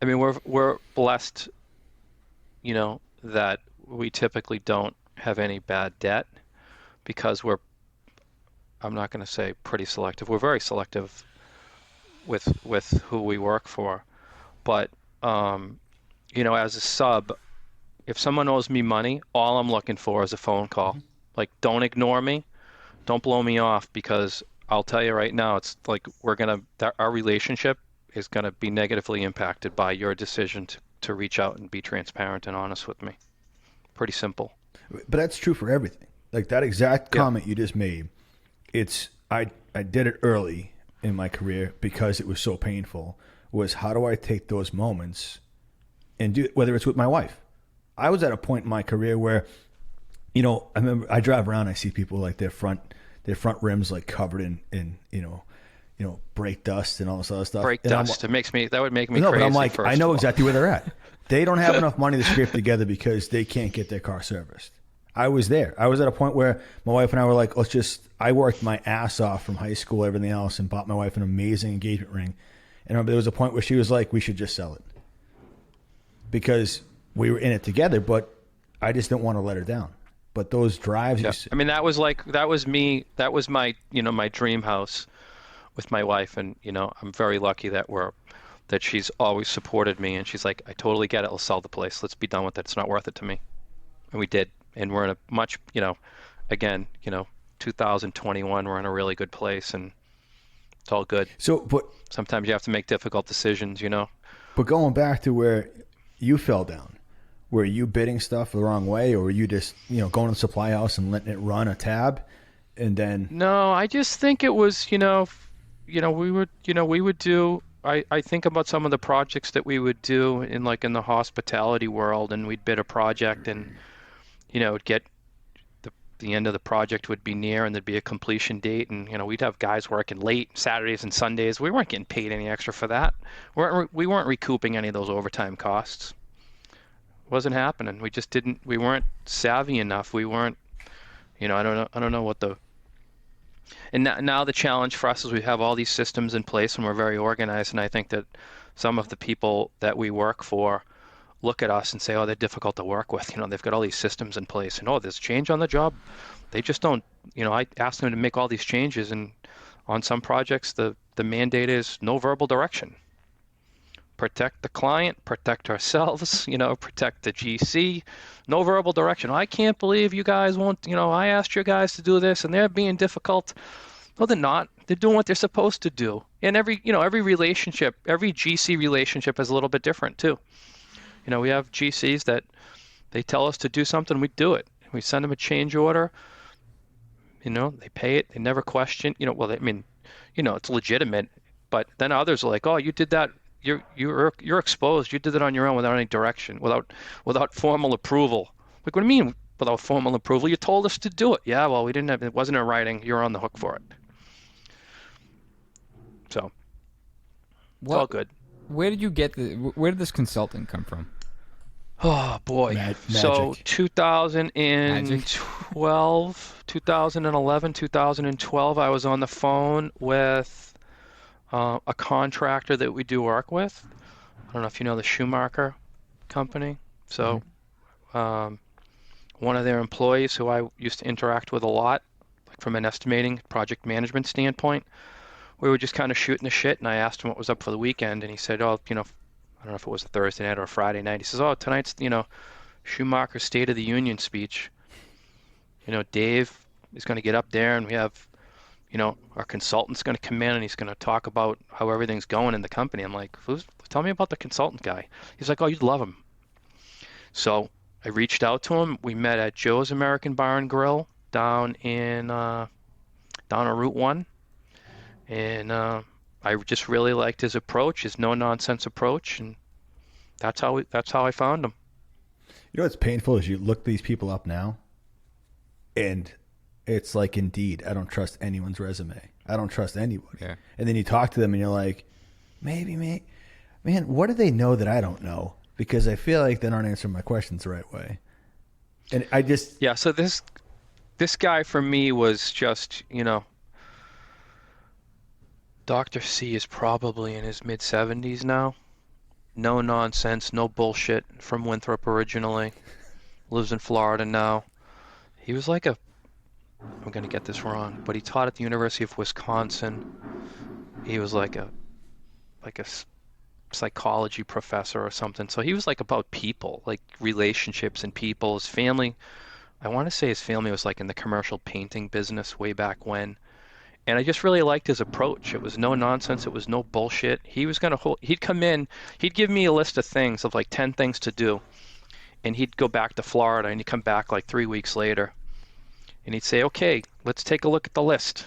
I mean, we're blessed, that we typically don't have any bad debt because I'm not going to say pretty selective. We're very selective with who we work for. But, as a sub, if someone owes me money, all I'm looking for is a phone call. Mm-hmm. Like, don't ignore me. Don't blow me off, because I'll tell you right now, it's like our relationship is going to be negatively impacted by your decision to reach out and be transparent and honest with me. Pretty simple. But that's true for everything. Like that exact comment you just made, I did it early in my career because it was so painful, was how do I take those moments and do it, whether it's with my wife. I was at a point in my career where, I remember I drive around, I see people like their front rims like covered in brake dust and all this other stuff. Brake dust. That would make me crazy. But I'm like, I know exactly where they're at. They don't have enough money to scrape together because they can't get their car serviced. I was there. I was at a point where my wife and I were like, I worked my ass off from high school, everything else, and bought my wife an amazing engagement ring. And I remember there was a point where she was like, we should just sell it. Because we were in it together, but I just didn't want to let her down. But those drives, I mean, that was me. That was my, my dream house with my wife, and I'm very lucky that she's always supported me, and she's like, I totally get it. Let's sell the place. Let's be done with it. It's not worth it to me, and we did. And we're in a much, again, 2021. We're in a really good place, and it's all good. So, but sometimes you have to make difficult decisions, But going back to where you fell down. Were you bidding stuff the wrong way, or were you just, going to the supply house and letting it run a tab, and then? No, I just think it was, we would do I think about some of the projects that we would do in the hospitality world, and we'd bid a project, and it'd get the end of the project would be near, and there'd be a completion date, and we'd have guys working late Saturdays and Sundays. We weren't getting paid any extra for that. We weren't recouping any of those overtime costs. It wasn't happening. We just didn't. We weren't savvy enough. We weren't. I don't know what the. And now the challenge for us is we have all these systems in place and we're very organized. And I think that some of the people that we work for look at us and say, oh, they're difficult to work with. They've got all these systems in place, and there's change on the job. They just don't. I ask them to make all these changes, and on some projects, the mandate is no verbal direction. Protect the client, protect ourselves, protect the GC. No verbal direction. I can't believe you guys won't, I asked you guys to do this and they're being difficult. No, they're not. They're doing what they're supposed to do. And every relationship, every GC relationship is a little bit different too. We have GCs that they tell us to do something, we do it. We send them a change order, they pay it, they never question, it's legitimate, but then others are like, oh, you did that. You're exposed. You did it on your own without any direction, without formal approval. Like, what do you mean without formal approval? You told us to do it. Yeah, well, we didn't have it. Wasn't in writing. You're on the hook for it. So it's all good. Where did you get where did this consultant come from? Oh boy. So 2012, 2011, 2012, I was on the phone with a contractor that we do work with. I don't know if you know the Schumacher company. So one of their employees who I used to interact with a lot, like from an estimating project management standpoint, we were just kind of shooting the shit, and I asked him what was up for the weekend, and he said, oh, I don't know if it was a Thursday night or a Friday night. He says, oh, tonight's, Schumacher's State of the Union speech. Dave is going to get up there, and we have our consultant's going to come in and he's going to talk about how everything's going in the company. I'm like, tell me about the consultant guy. He's like, oh, you'd love him. So I reached out to him. We met at Joe's American Bar and Grill down on Route 1. And I just really liked his approach, his no-nonsense approach. And that's how I found him. What's painful is you look these people up now, and it's like, Indeed, I don't trust anyone's resume. I don't trust anybody. Yeah. And then you talk to them and you're like, maybe, man, what do they know that I don't know? Because I feel like they aren't answering my questions the right way. And I just... Yeah, so this guy for me was just, Dr. C is probably in his mid-70s now. No nonsense, no bullshit, from Winthrop originally. Lives in Florida now. He was like I'm going to get this wrong, but he taught at the University of Wisconsin. He was like a psychology professor or something. So he was like about people, like relationships and people. His family, I want to say his family was like in the commercial painting business way back when. And I just really liked his approach. It was no nonsense. It was no bullshit. He'd come in, he'd give me a list of things, of like 10 things to do. And he'd go back to Florida, and he'd come back like 3 weeks later. And he'd say, okay, let's take a look at the list.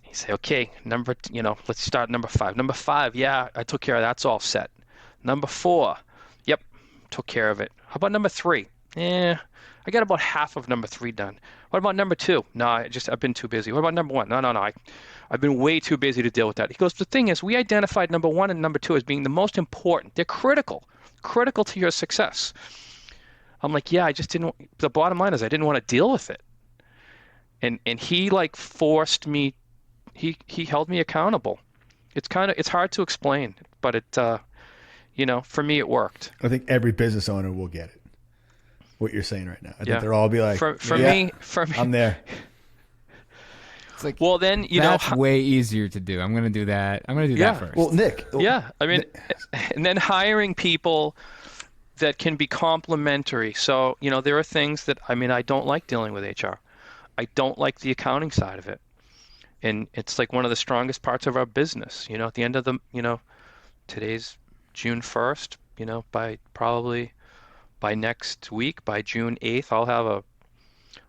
He'd say, okay, let's start number 5. Number 5, yeah, I took care of that. That's all set. Number 4, yep, took care of it. How about number 3? I got about half of number 3 done. What about number 2? No, I've been too busy. What about number 1? No, I've been way too busy to deal with that. He goes, the thing is, we identified number 1 and number 2 as being the most important. They're critical to your success. I'm like, yeah, the bottom line is I didn't want to deal with it. And he like forced me, he held me accountable. It's hard to explain, but it, for me it worked. I think every business owner will get it. What you're saying right now. I think they'll all be like, for me, I'm there. It's like, well, then, that's way easier to do. I'm going to do that. I'm going to do that first. Well, Nick. Yeah. I mean, and then hiring people that can be complementary. So, there are things that, I don't like dealing with HR. I don't like the accounting side of it. And it's like one of the strongest parts of our business. At the end of today's June 1st, by next week, by June 8th, I'll have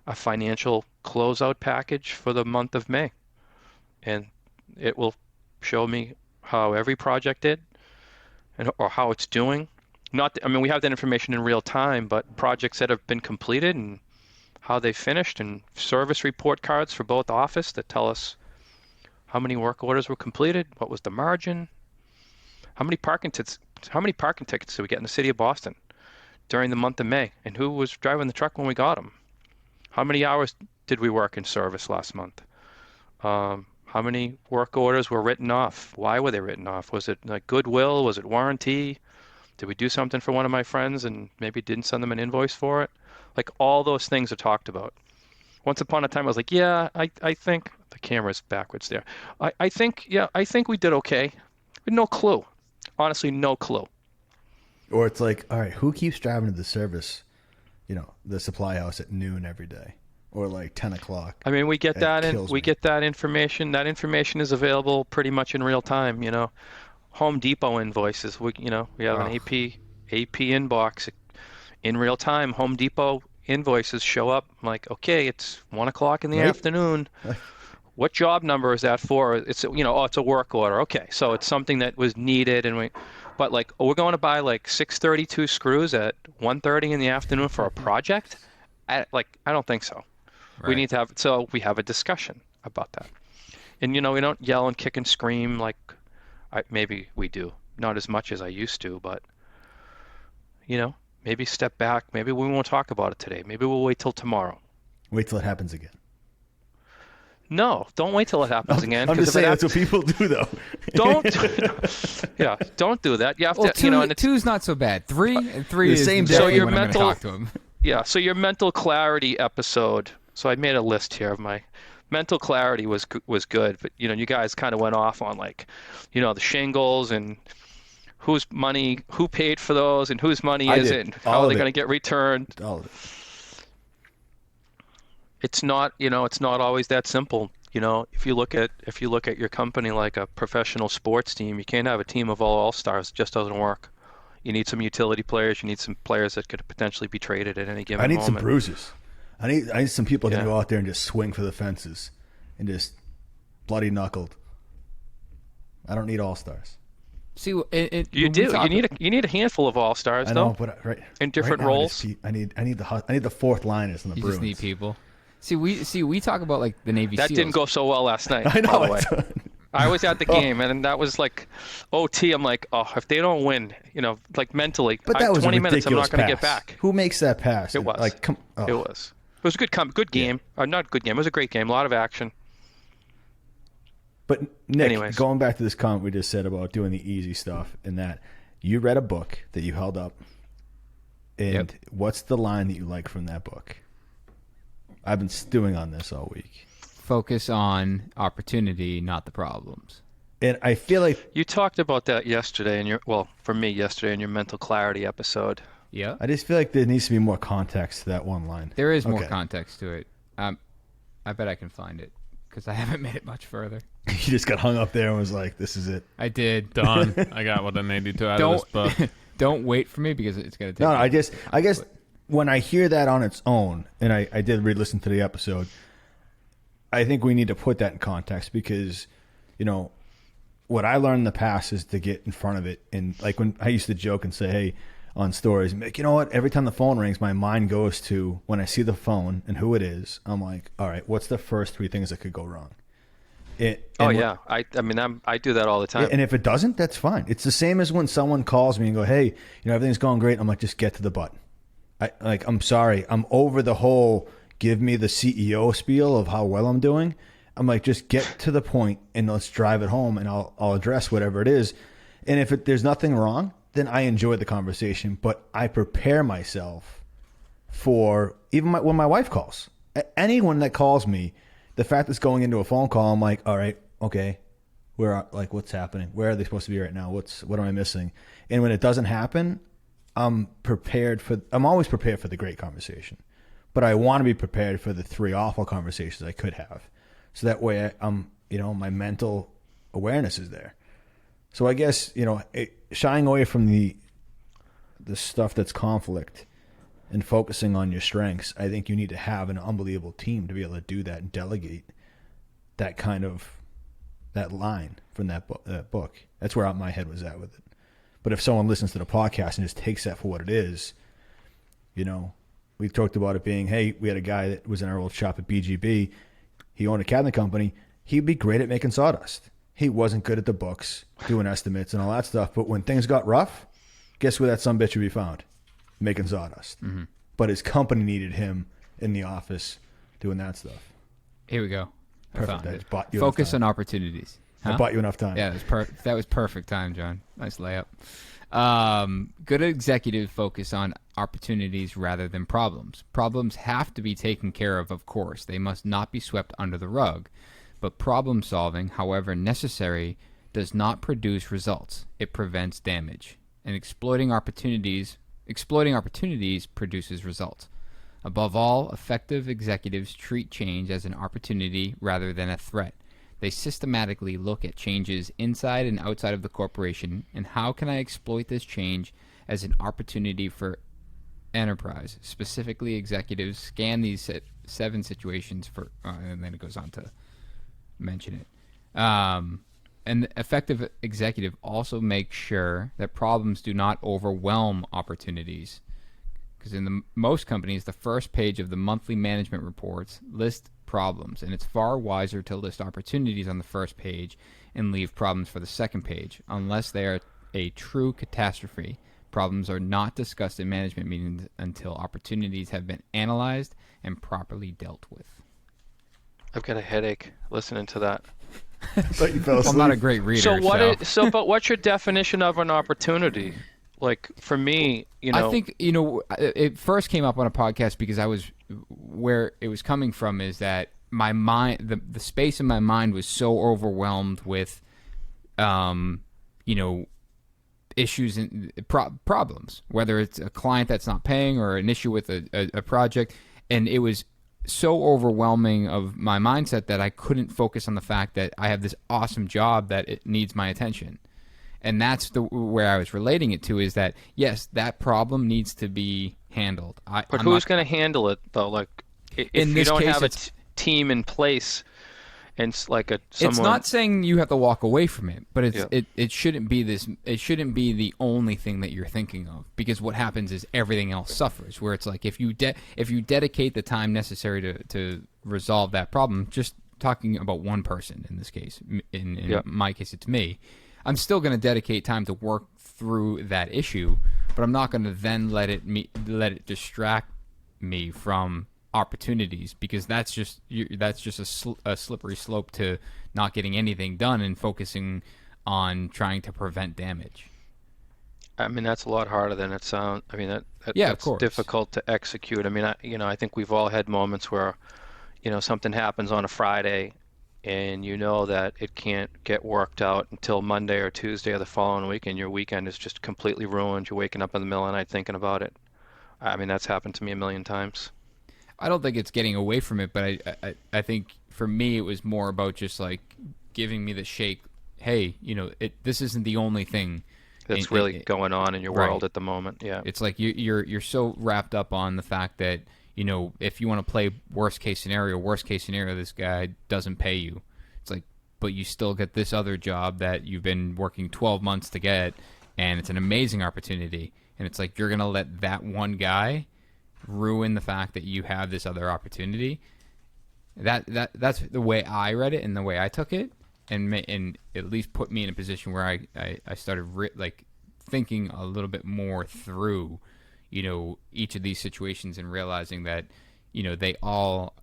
a financial closeout package for the month of May. And it will show me how every project did, or how it's doing. I mean, we have that information in real time, but projects that have been completed and how they finished, and service report cards for both office that tell us how many work orders were completed, what was the margin, how many parking tickets did we get in the city of Boston during the month of May, and who was driving the truck when we got them? How many hours did we work in service last month? How many work orders were written off? Why were they written off? Was it like goodwill? Was it warranty? Did we do something for one of my friends and maybe didn't send them an invoice for it? Like all those things are talked about. Once upon a time, I was like, yeah, I think the camera's backwards there. I think we did okay. No clue. Honestly, no clue. Or it's like, all right, who keeps driving to the service, the supply house at noon every day, or like 10 o'clock? I mean, we get that information. That information is available pretty much in real time. Home Depot invoices. We have an AP inbox in real time. Home Depot invoices show up. I'm like, okay, it's 1 o'clock in the afternoon. What job number is that for? It's it's a work order. Okay, so it's something that was needed, but like, we're going to buy like 632 screws at 1:30 in the afternoon for a project. I don't think so. Right. We need to have a discussion about that. And we don't yell and kick and scream like. Maybe we do, not as much as I used to, but maybe step back. Maybe we won't talk about it today. Maybe we'll wait till tomorrow. Wait till it happens again. No, don't wait till it happens again. I'm just saying that's what people do, though. Don't do that. You have to, and two's not so bad. Three is the same day. So your mental, talk to him. Yeah. So your mental clarity episode. So I made a list here of my. Mental clarity was good, but you guys kind of went off on the shingles and who paid for those and whose money is it, and how are they going to get returned. All of it. It's not always that simple. If you look at your company like a professional sports team, you can't have a team of all stars. It just doesn't work. You need some utility players. You need some players that could potentially be traded at any given moment. I need some bruises. I need some people that can go out there and just swing for the fences and just bloody knuckled. I don't need all stars. See, you do. You need a handful of all stars, though. But in different roles. I need the fourth liners in the Bruins. You just need people. See, we talk about like the Navy SEALs. That didn't go so well last night. I know. By the way. I was at the game, and that was like OT. I'm like, if they don't win, like mentally, but that was 20 a minutes, I'm not going to pass. get back. Who makes that pass? It was. It was. It was a good game. Or not a good game. It was a great game. A lot of action. But Nick, going back to this comment we just said about doing the easy stuff, and that you read a book that you held up, and what's the line that you like from that book? I've been stewing on this all week. Focus on opportunity, not the problems. And I feel like you talked about that yesterday in your mental clarity episode. Yeah. I just feel like there needs to be more context to that one line. There is more context to it. I bet I can find it because I haven't made it much further. You just got hung up there and was like, "This is it." I did. Done. I got what I needed to out of this book. Don't wait for me because it's going to take. No, I guess when I hear that on its own, and I did re-listen to the episode, I think we need to put that in context because, what I learned in the past is to get in front of it. And like when I used to joke and say, "Hey," on stories, and be like, you know what? Every time the phone rings, my mind goes to when I see the phone and who it is. I'm like, all right, what's the first 3 things that could go wrong? I do that all the time. And if it doesn't, that's fine. It's the same as when someone calls me and go, "Hey, everything's going great." I'm like, just get to the button. I'm sorry. I'm over the whole give me the CEO spiel of how well I'm doing. I'm like, just get to the point and let's drive it home, and I'll address whatever it is. And if there's nothing wrong, then I enjoy the conversation, but I prepare myself for even when my wife calls. Anyone that calls me, the fact that's going into a phone call, I'm like, all right, okay, what's happening? Where are they supposed to be right now? What am I missing? And when it doesn't happen, I'm always prepared for the great conversation, but I want to be prepared for the 3 awful conversations I could have. So that way my mental awareness is there. So I guess, shying away from the stuff that's conflict and focusing on your strengths, I think you need to have an unbelievable team to be able to do that and delegate that kind of that line from that book. That's where my head was at with it. But if someone listens to the podcast and just takes that for what it is, we talked about it being, hey, we had a guy that was in our old shop at BGB. He owned a cabinet company. He'd be great at making sawdust. He wasn't good at the books, doing estimates and all that stuff. But when things got rough, guess where that sumbitch would be found? Making sawdust. Mm-hmm. But his company needed him in the office doing that stuff. Here we go. Perfect. Focus on opportunities. Huh? I bought you enough time. Yeah, that was perfect time, John. Nice layup. Good executive focus on opportunities rather than problems. Problems have to be taken care of course. They must not be swept under the rug. But problem solving, however necessary, does not produce results. It prevents damage. And exploiting opportunities produces results. Above all, effective executives treat change as an opportunity rather than a threat. They systematically look at changes inside and outside of the corporation and how can I exploit this change as an opportunity for enterprise. Specifically, executives scan these 7 situations for, and then it goes on to mention it. And the effective executive also makes sure that problems do not overwhelm opportunities. Because in most companies, the first page of the monthly management reports list problems, and it's far wiser to list opportunities on the first page and leave problems for the second page. Unless they are a true catastrophe, problems are not discussed in management meetings until opportunities have been analyzed and properly dealt with. I've got a headache listening to that. I thought you fell asleep. I'm not a great reader. But what's your definition of an opportunity? Like for me, I think, it first came up on a podcast because where it was coming from is that my mind, the space in my mind was so overwhelmed with, issues and problems, whether it's a client that's not paying or an issue with a project. And it was so overwhelming of my mindset that I couldn't focus on the fact that I have this awesome job that it needs my attention. And that's where I was relating it to is that, yes, that problem needs to be handled. But who's going to handle it, though? Like, if you don't have a team in place and it's like someone... It's not saying you have to walk away from it, but it shouldn't be this. It shouldn't be the only thing that you're thinking of, because what happens is everything else suffers. Where it's like if you dedicate the time necessary to resolve that problem, just talking about one person in this case, in my case, it's me. I'm still going to dedicate time to work through that issue, but I'm not going to then let it distract me from opportunities, because that's just a slippery slope to not getting anything done and focusing on trying to prevent damage. I mean, that's a lot harder than it sounds. I mean, that's of course difficult to execute. I mean, I think we've all had moments where, something happens on a Friday and that it can't get worked out until Monday or Tuesday or the following week, and your weekend is just completely ruined. You're waking up in the middle of the night thinking about it. I mean, that's happened to me a million times. I don't think it's getting away from it, but I think for me it was more about just like giving me the shake. Hey, this isn't the only thing that's really going on in your world at the moment. Yeah, it's like you're so wrapped up on the fact that if you want to play worst case scenario, this guy doesn't pay you. It's like, but you still get this other job that you've been working 12 months to get, and it's an amazing opportunity. And it's like you're gonna let that one guy ruin the fact that you have this other opportunity. That's the way I read it and the way I took it, and at least put me in a position where I started thinking a little bit more through each of these situations and realizing that they all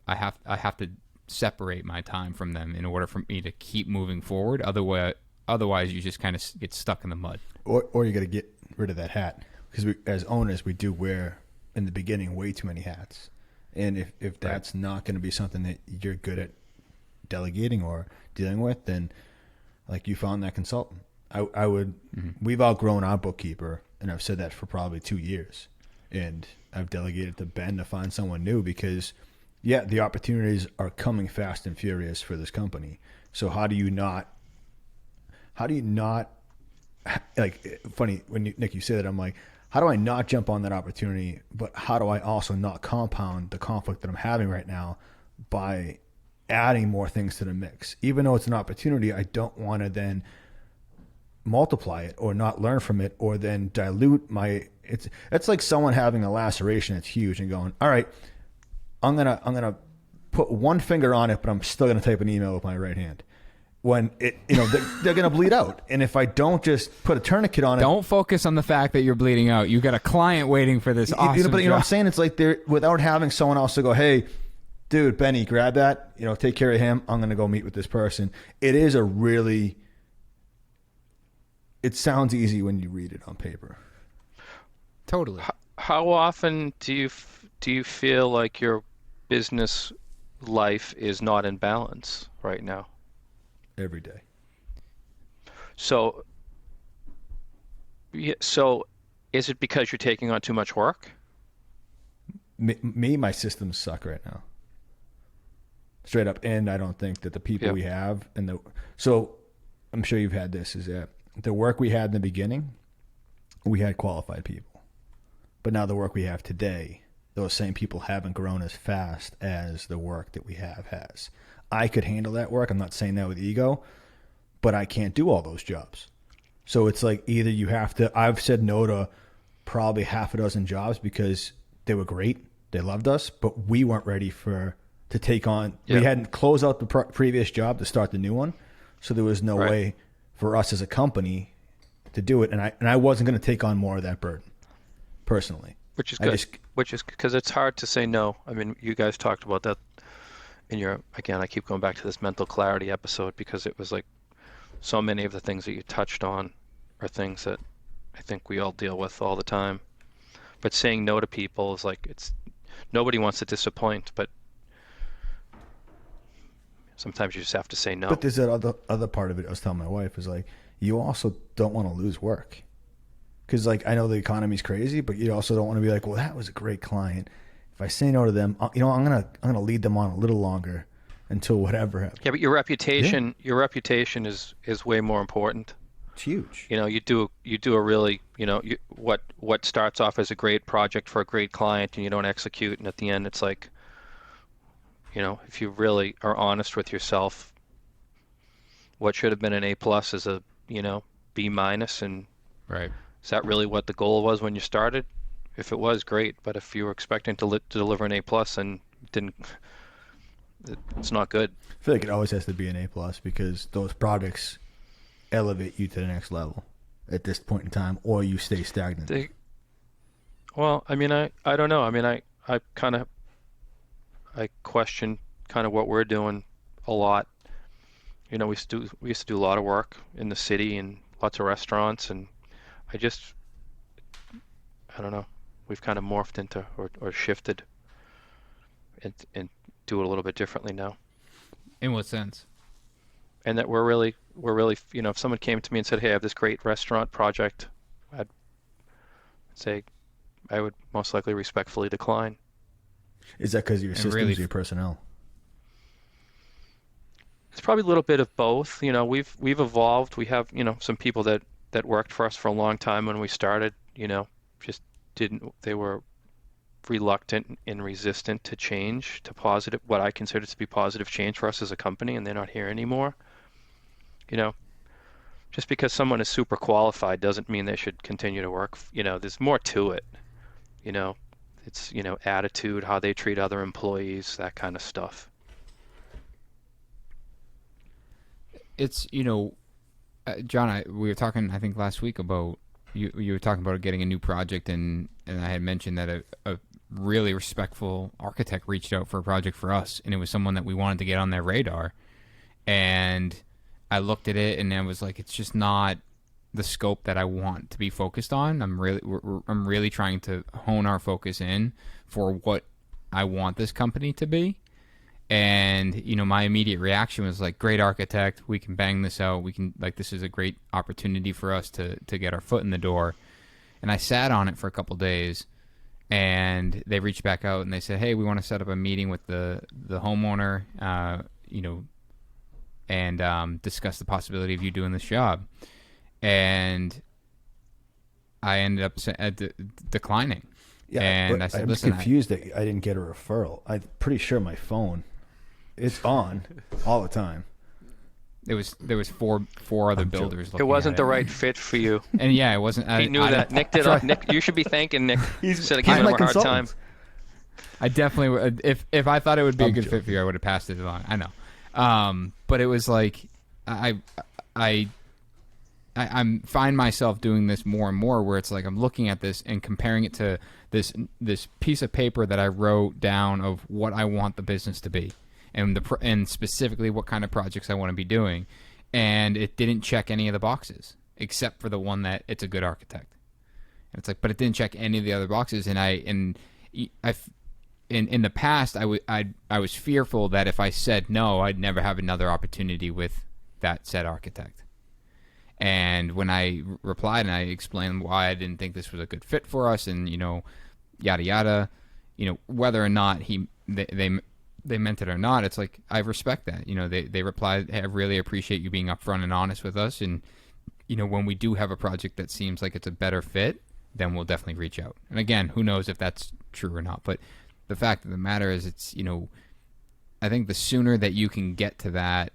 I have to separate my time from them in order for me to keep moving forward. Otherwise you just kind of get stuck in the mud. Or you got to get rid of that hat, because as owners we do wear in the beginning way too many hats, and if that's not going to be something that you're good at delegating or dealing with, then like you found that consultant. I would we've outgrown our bookkeeper, and I've said that for probably 2 years, and I've delegated to Ben to find someone new, because the opportunities are coming fast and furious for this company. So how do you not like, funny when Nick, you say that, I'm like, how do I not jump on that opportunity, but how do I also not compound the conflict that I'm having right now by adding more things to the mix. Even though it's an opportunity, I don't want to then multiply it or not learn from it or then dilute my it's like someone having a laceration that's huge and going, all right, I'm gonna put one finger on it, but I'm still gonna type an email with my right hand. When it, they're gonna bleed out, and if I don't just put a tourniquet on it, don't focus on the fact that you're bleeding out. You got a client waiting for this awesome but job. what I'm saying, it's like they're without having someone else to go, hey, dude, Benny, grab that, take care of him. I'm gonna go meet with this person. It is a really, it sounds easy when you read it on paper. Totally. How often do you feel like your business life is not in balance right now? Every day. So is it because you're taking on too much work? My systems suck right now. Straight up. And I don't think that the people we have so I'm sure you've had this, is that the work we had in the beginning, we had qualified people. But now the work we have today, those same people haven't grown as fast as the work that we have has. I could handle that work. I'm not saying that with ego, but I can't do all those jobs. So it's like either you have to, I've said no to probably half a dozen jobs because they were great. They loved us, but we weren't ready to take on, we hadn't closed out the previous job to start the new one. So there was no way for us as a company to do it. And I wasn't going to take on more of that burden personally. Which is good. Which is because it's hard to say no. I mean, you guys talked about that in again, I keep going back to this mental clarity episode because it was like so many of the things that you touched on are things that I think we all deal with all the time. But saying no to people is like, nobody wants to disappoint, but sometimes you just have to say no. But there's that other part of it I was telling my wife is like, you also don't want to lose work. Because like I know the economy's crazy, but you also don't want to be like, well, that was a great client. If I say no to them, I'm gonna lead them on a little longer until whatever happens. Yeah, but your reputation is way more important. It's huge. You do a really what starts off as a great project for a great client, and you don't execute, and at the end it's like, if you really are honest with yourself, what should have been an A+ is a B-, and right. Is that really what the goal was when you started? If it was, great. But if you were expecting to deliver an A+ and didn't, it's not good. I feel like it always has to be an A+ because those products elevate you to the next level at this point in time, or you stay stagnant. Well, I mean, I don't know. I mean, I question kind of what we're doing a lot. We used to do a lot of work in the city and lots of restaurants, and I don't know. We've kind of morphed into or shifted and do it a little bit differently now. In what sense? And that we're really, if someone came to me and said, hey, I have this great restaurant project, I'd say I would most likely respectfully decline. Is that because of your systems, your personnel? It's probably a little bit of both. We've evolved. We have, some people that worked for us for a long time when we started, just they were reluctant and resistant to change, to positive, what I consider to be positive change for us as a company, and they're not here anymore. Just because someone is super qualified doesn't mean they should continue to work. There's more to it. It's, attitude, how they treat other employees, that kind of stuff. It's, John, we were talking, I think, last week about you were talking about getting a new project, and I had mentioned that a really respectful architect reached out for a project for us, and it was someone that we wanted to get on their radar. And I looked at it, and I was like, it's just not the scope that I want to be focused on. I'm really trying to hone our focus in for what I want this company to be. And, my immediate reaction was like, great architect, we can bang this out. We can, this is a great opportunity for us to get our foot in the door. And I sat on it for a couple days, and they reached back out and they said, hey, we want to set up a meeting with the homeowner, and discuss the possibility of you doing this job. And I ended up declining. Yeah, and I said, I'm listen, confused that I didn't get a referral. I'm pretty sure my phone It's on all the time. There was four other builders. It looking wasn't at the right fit for you. And yeah, it wasn't. He knew that. Nick did. Nick, you should be thanking Nick instead of giving him a hard time. I definitely would. If I thought it would be a good fit for you, I would have passed it along. I know. But it was like I find myself doing this more and more, where it's like I'm looking at this and comparing it to this piece of paper that I wrote down of what I want the business to be, and specifically what kind of projects I want to be doing, and it didn't check any of the boxes except for the one that it's a good architect. And it's like, but it didn't check any of the other boxes, and in the past I was fearful that if I said no, I'd never have another opportunity with that said architect. And when I replied and I explained why I didn't think this was a good fit for us, and yada yada, whether or not they meant it or not, it's like I respect that. They replied, "Hey, I really appreciate you being upfront and honest with us, and when we do have a project that seems like it's a better fit, then we'll definitely reach out." And again, who knows if that's true or not, but the fact of the matter is, it's I think the sooner that you can get to that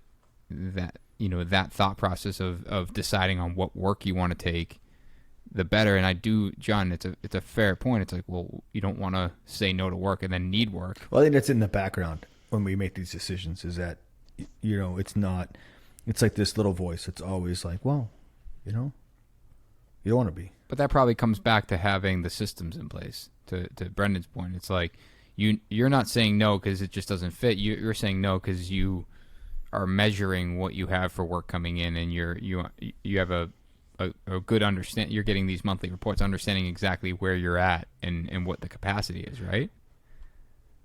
thought process of deciding on what work you want to take, the better. And I do, John, it's a fair point. It's like, well, you don't want to say no to work and then need work. Well, I think that's in the background when we make these decisions, is that, it's like this little voice. It's always like, well, you don't want to be. But that probably comes back to having the systems in place. To Brendan's point, it's like you're not saying no because it just doesn't fit. You're saying no because you are measuring what you have for work coming in, and you have a good understand. You're getting these monthly reports, understanding exactly where you're at and what the capacity is, right?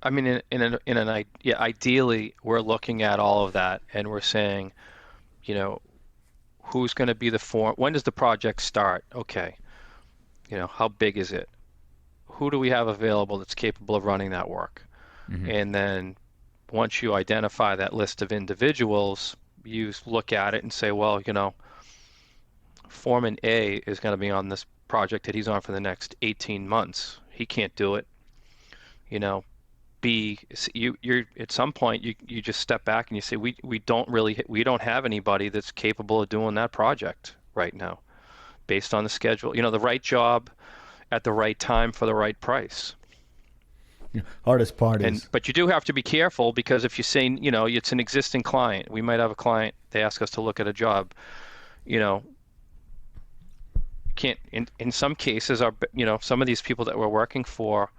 I mean, ideally, we're looking at all of that, and we're saying, who's going to be the form? When does the project start? Okay, how big is it? Who do we have available that's capable of running that work? Mm-hmm. And then once you identify that list of individuals, you look at it and say, well, Foreman A is going to be on this project that he's on for the next 18 months. He can't do it. B, you're at some point you just step back and you say, we don't have anybody that's capable of doing that project right now, based on the schedule. The right job at the right time for the right price. Hardest part is, but you do have to be careful, because if you say, it's an existing client, we might have a client, they ask us to look at a job, can't, in some cases, some of these people that we're working for,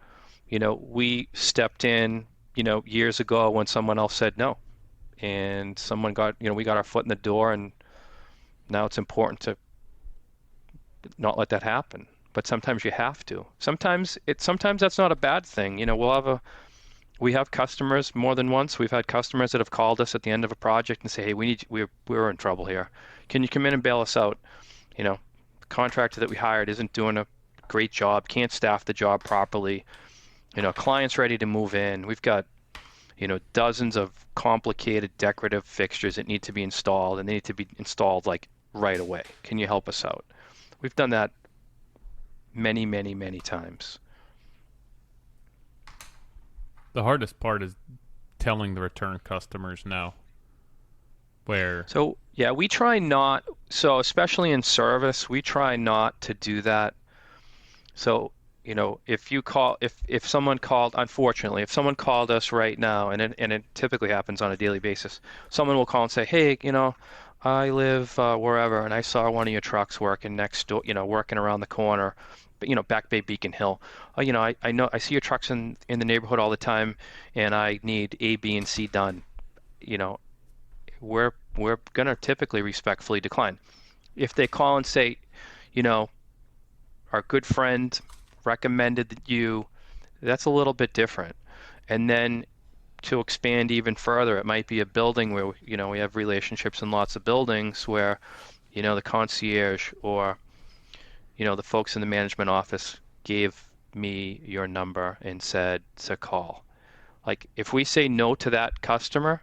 we stepped in, years ago when someone else said no, and someone got, we got our foot in the door, and now it's important to not let that happen. But sometimes you have to. Sometimes that's not a bad thing. We have customers more than once. We've had customers that have called us at the end of a project and say, "Hey, we're in trouble here. Can you come in and bail us out? The contractor that we hired isn't doing a great job. Can't staff the job properly. Client's ready to move in. We've got, dozens of complicated decorative fixtures that need to be installed, and they need to be installed like right away. Can you help us out?" We've done that many, many, many times. The hardest part is telling the return customers no. We try not, especially in service, we try not to do that. So, if someone called, unfortunately, if someone called us right now, and it typically happens on a daily basis, someone will call and say, "Hey, I live wherever, and I saw one of your trucks working next door, working around the corner, but Back Bay, Beacon Hill. I know I see your trucks in the neighborhood all the time, and I need A, B, and C done." We're gonna typically respectfully decline. If they call and say, our good friend recommended you, that's a little bit different. And then to expand even further, it might be a building where we have relationships in lots of buildings where the concierge or the folks in the management office gave me your number and said to call. Like, if we say no to that customer,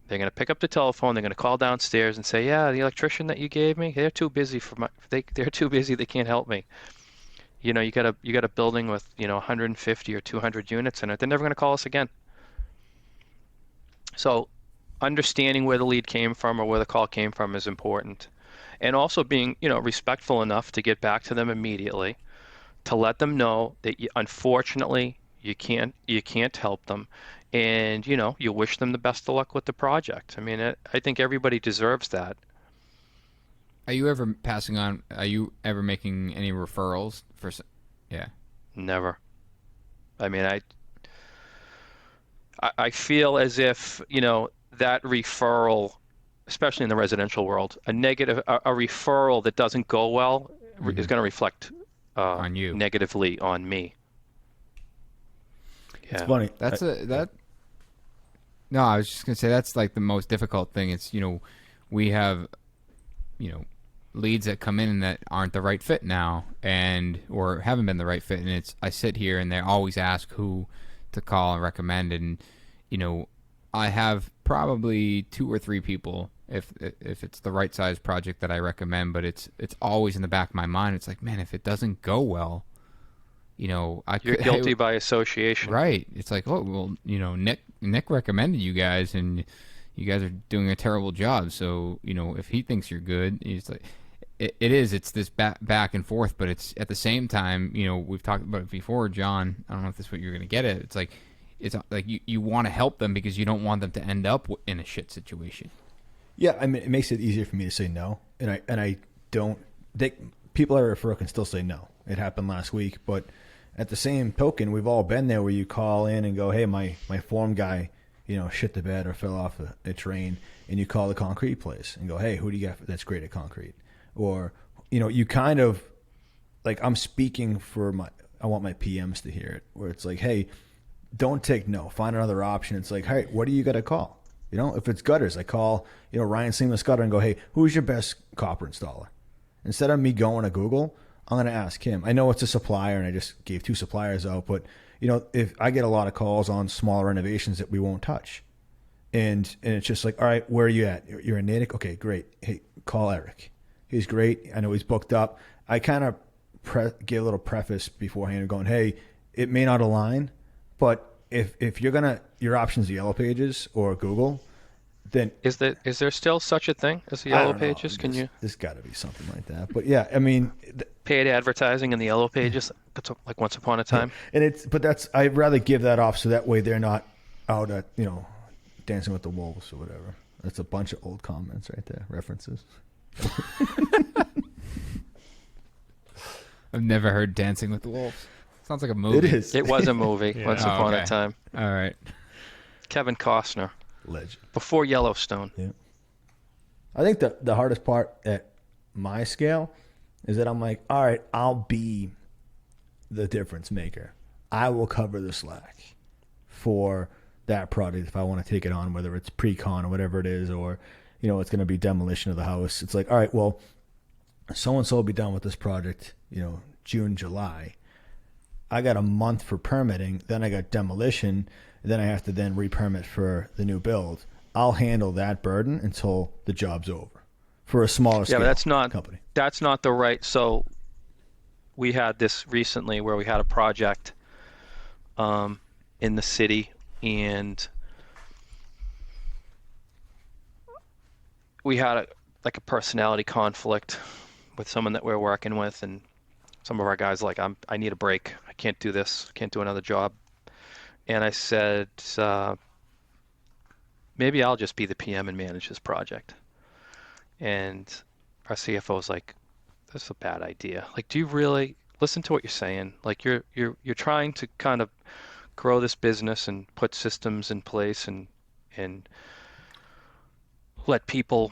they're going to pick up the telephone, they're going to call downstairs and say, "Yeah, the electrician that you gave me, they're too busy they're too busy, they can't help me." You got a building with 150 or 200 units in it, they're never going to call us again. So understanding where the lead came from or where the call came from is important. And also being, respectful enough to get back to them immediately, to let them know that unfortunately you can't help them, and you wish them the best of luck with the project. I mean, I think everybody deserves that. Are you ever passing on? Are you ever making any referrals for? Yeah. Never. I mean, I feel as if, that referral, especially in the residential world, a referral that doesn't go well is going to reflect On you. negatively on me. It's Yeah. funny. No, I was just gonna say that's like the most difficult thing. It's we have leads that come in that aren't the right fit now, or haven't been the right fit, and I sit here and they always ask who to call and recommend, and I have probably 2 or 3 people if it's the right size project that I recommend, but it's always in the back of my mind. It's like, man, if it doesn't go well, You're guilty by association. right. It's like, oh well, Nick recommended you guys, and you guys are doing a terrible job. So if he thinks you're good, it's like it's this back and forth, but it's at the same time, we've talked about it before, John. I don't know if this is what you're gonna get at. It's like you want to help them because you don't want them to end up in a shit situation. Yeah, I mean, it makes it easier for me to say no, and I don't. People I refer can still say no. It happened last week, but at the same token, we've all been there where you call in and go, hey, my form guy, shit the bed or fell off a train, and you call the concrete place and go, hey, who do you got that's great at concrete? Or, you kind of, like, I'm speaking for I want my PMs to hear it, where it's like, hey, don't take no, find another option. It's like, hey, what do you got to call? If it's gutters, I call, Ryan Seamless Gutter and go, hey, who's your best copper installer? Instead of me going to Google, I'm going to ask him. I know it's a supplier, and I just gave 2 suppliers out, but if I get a lot of calls on smaller renovations that we won't touch, and it's just like, all right, where are you at? You're in Natick? Okay, great. Hey, call Eric. He's great. I know he's booked up. I kind of give a little preface beforehand, going, hey, it may not align, but if you're your options are Yellow Pages or Google, then Is there still such a thing as the I Yellow don't know. Pages? Can you There's got to be something like that. But yeah, I mean, paid advertising in the Yellow Pages? That's like once upon a time. and I'd rather give that off so that way they're not out at Dancing with the Wolves or whatever. That's a bunch of old comments right there, references. I've never heard Dancing with the Wolves. Sounds like a movie. It is. It was a movie Yeah. once upon okay. a time. All right. Kevin Costner Legend. before Yellowstone. Yeah. I think the hardest part at my scale is that I'm like, all right, I'll be the difference maker. I will cover the slack for that project if I want to take it on, whether it's pre-con or whatever it is, or it's going to be demolition of the house. It's like, all right, well, so-and-so will be done with this project, June, July. I got a month for permitting, then I got demolition, then I have to then re-permit for the new build. I'll handle that burden until the job's over for a smaller scale Yeah, but that's not company. That's not the right. So we had this recently where we had a project in the city, and we had a personality conflict with someone that we're working with, and some of our guys like, I need a break. I can't do this. I can't do another job. And I said, maybe I'll just be the PM and manage this project. And our CFO was like, this is a bad idea. Like, do you really listen to what you're saying? Like, you're trying to kind of grow this business and put systems in place and let people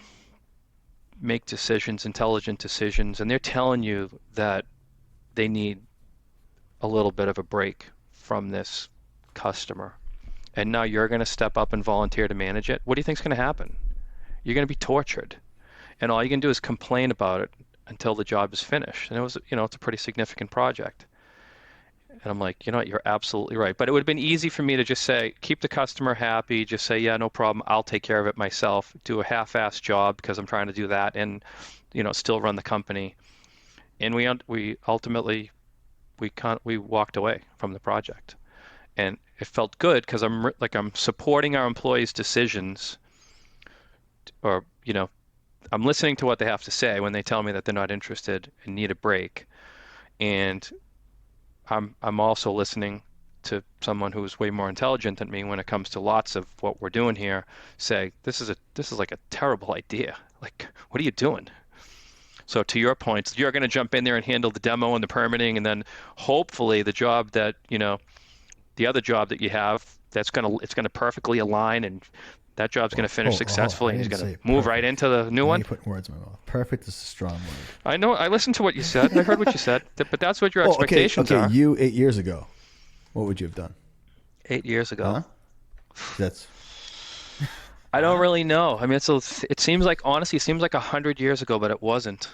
make decisions, intelligent decisions, and they're telling you that they need a little bit of a break from this customer. And now you're going to step up and volunteer to manage it. What do you think is going to happen? You're going to be tortured. And all you can do is complain about it until the job is finished. And it was, it's a pretty significant project. And I'm like, you're absolutely right. But it would have been easy for me to just say, keep the customer happy, just say, yeah, no problem, I'll take care of it myself, do a half-assed job because I'm trying to do that, and, still run the company. And we ultimately, we walked away from the project. And it felt good because I'm supporting our employees' decisions, or I'm listening to what they have to say when they tell me that they're not interested and need a break, and I'm also listening to someone who's way more intelligent than me when it comes to lots of what we're doing here, say this is like a terrible idea. Like, what are you doing? So to your point, you're going to jump in there and handle the demo and the permitting, and then hopefully the job that the other job that you have it's going to perfectly align, and that job's going to finish successfully, and he's going to move right into the new one. You put words in my mouth. Perfect is a strong word. I know. I listened to what you said. I heard what you said. But that's what your expectations are. You 8 years ago, what would you have done? 8 years ago. Huh? I don't really know. I mean, it seems like, honestly, it seems like 100 years ago, but it wasn't.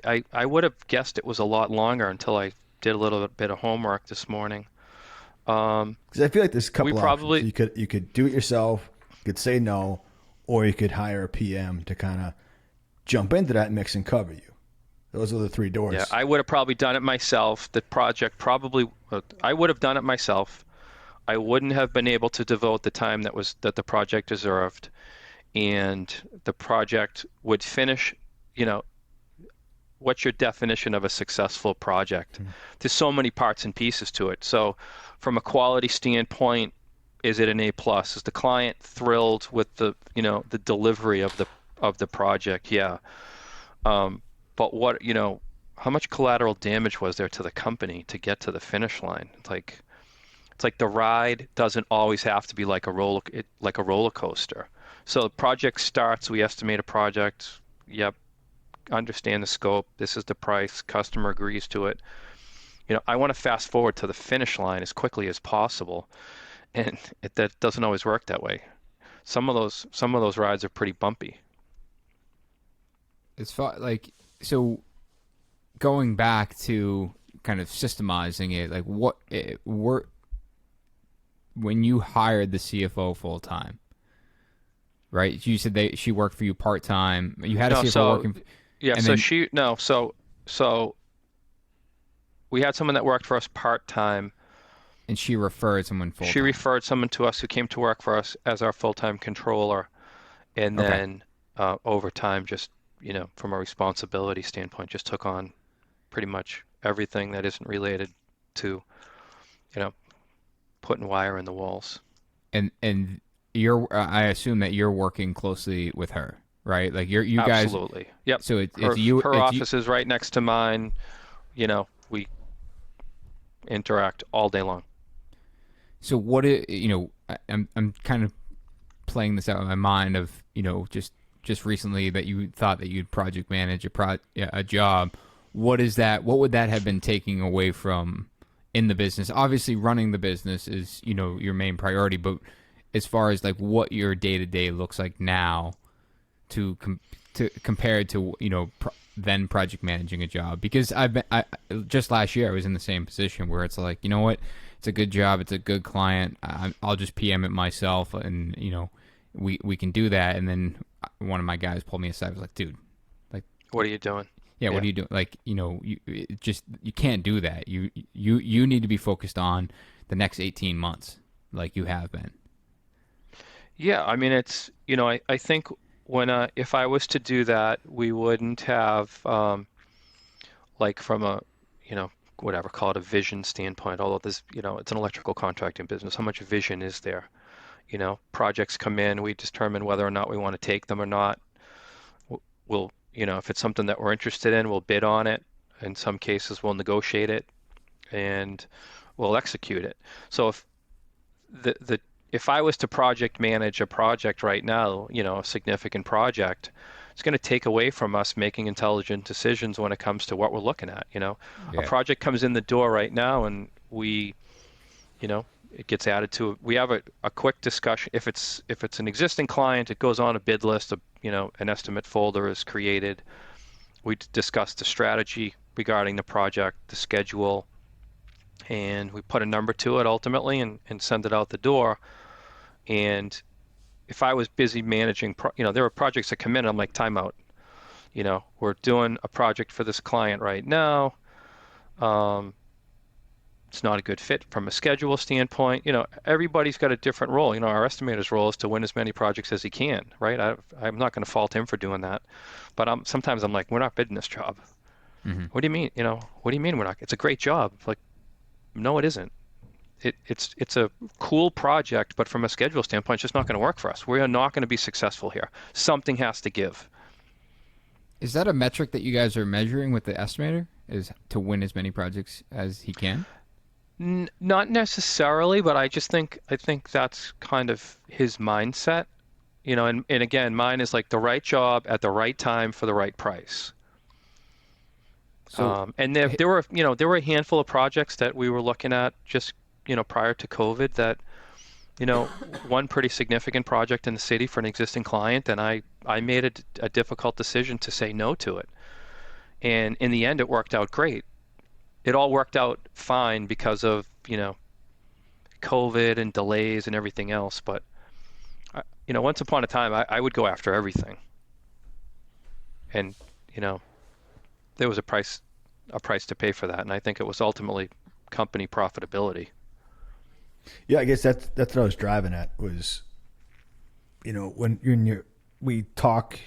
I would have guessed it was a lot longer until I did a little bit of homework this morning. Because I feel like there's a couple options. You could do it yourself, you could say no, or you could hire a PM to kind of jump into that mix and cover you. Those are the three doors. Yeah, I would have probably done it myself. I would have done it myself. I wouldn't have been able to devote the time that the project deserved, and the project would finish. What's your definition of a successful project? There's so many parts and pieces to it. So from a quality standpoint, is it an A+? Is the client thrilled with the delivery of the project? Yeah. But what, how much collateral damage was there to the company to get to the finish line? It's like the ride doesn't always have to be like a roller coaster. So the project starts, we estimate a project. Yep. Understand the scope. This is the price. Customer agrees to it. I want to fast forward to the finish line as quickly as possible, and that doesn't always work that way. Some of those rides are pretty bumpy. It's so going back to kind of systemizing it, like when you hired the CFO full time, right? You said she worked for you part time. You had a CFO working. Yeah. So we had someone that worked for us part time. And she referred someone full time. She referred someone to us who came to work for us as our full-time controller, and then over time, just from a responsibility standpoint, just took on pretty much everything that isn't related to putting wire in the walls. And I assume that you're working closely with her, right? Like you guys. Absolutely. Yep. So her office is right next to mine. We interact all day long. So I'm kind of playing this out in my mind of just recently that you thought that you'd project manage a job. What would that have been taking away from in the business? Obviously, running the business is your main priority, but as far as like what your day to day looks like now, to compare it to then project managing a job, because just last year I was in the same position where it's like, what, it's a good job, it's a good client, I'll just PM it myself, and we can do that. And then one of my guys pulled me aside, was like, dude, like, what are you doing? Yeah, what are you doing? Like, you can't do that. You need to be focused on the next 18 months, like you have been. Yeah, I mean, it's I think when if I was to do that, we wouldn't have like from a whatever, call it a vision standpoint. Although this it's an electrical contracting business, how much vision is there? Projects come in, we determine whether or not we want to take them or not. We'll if it's something that we're interested in, we'll bid on it. In some cases, we'll negotiate it, and we'll execute it. So if I was to project manage a project right now, a significant project, it's going to take away from us making intelligent decisions when it comes to what we're looking at. A project comes in the door right now, and we, it gets added to. We have a quick discussion. If it's an existing client, it goes on a bid list. An estimate folder is created. We discuss the strategy regarding the project, the schedule, and we put a number to it ultimately, and send it out the door. And if I was busy managing, there are projects that come in, I'm like, timeout. We're doing a project for this client right now. it's not a good fit from a schedule standpoint. Everybody's got a different role. Our estimator's role is to win as many projects as he can, right? I'm not going to fault him for doing that, but sometimes I'm like, we're not bidding this job. What do you mean? What do you mean we're not? It's a great job. Like, no, it isn't. It's a cool project, but from a schedule standpoint, it's just not going to work for us. We are not going to be successful here. Something has to give. Is that a metric that you guys are measuring with the estimator? Is to win as many projects as he can? Not necessarily, but I think that's kind of his mindset. And again, mine is like the right job at the right time for the right price. So, and there were a handful of projects that we were looking at just prior to COVID that one pretty significant project in the city for an existing client, and I made a difficult decision to say no to it. And in the end, it worked out great. It all worked out fine because of COVID and delays and everything else. But once upon a time, I would go after everything. And there was a price to pay for that, and I think it was ultimately company profitability. Yeah, I guess that's what I was driving at was, when we talk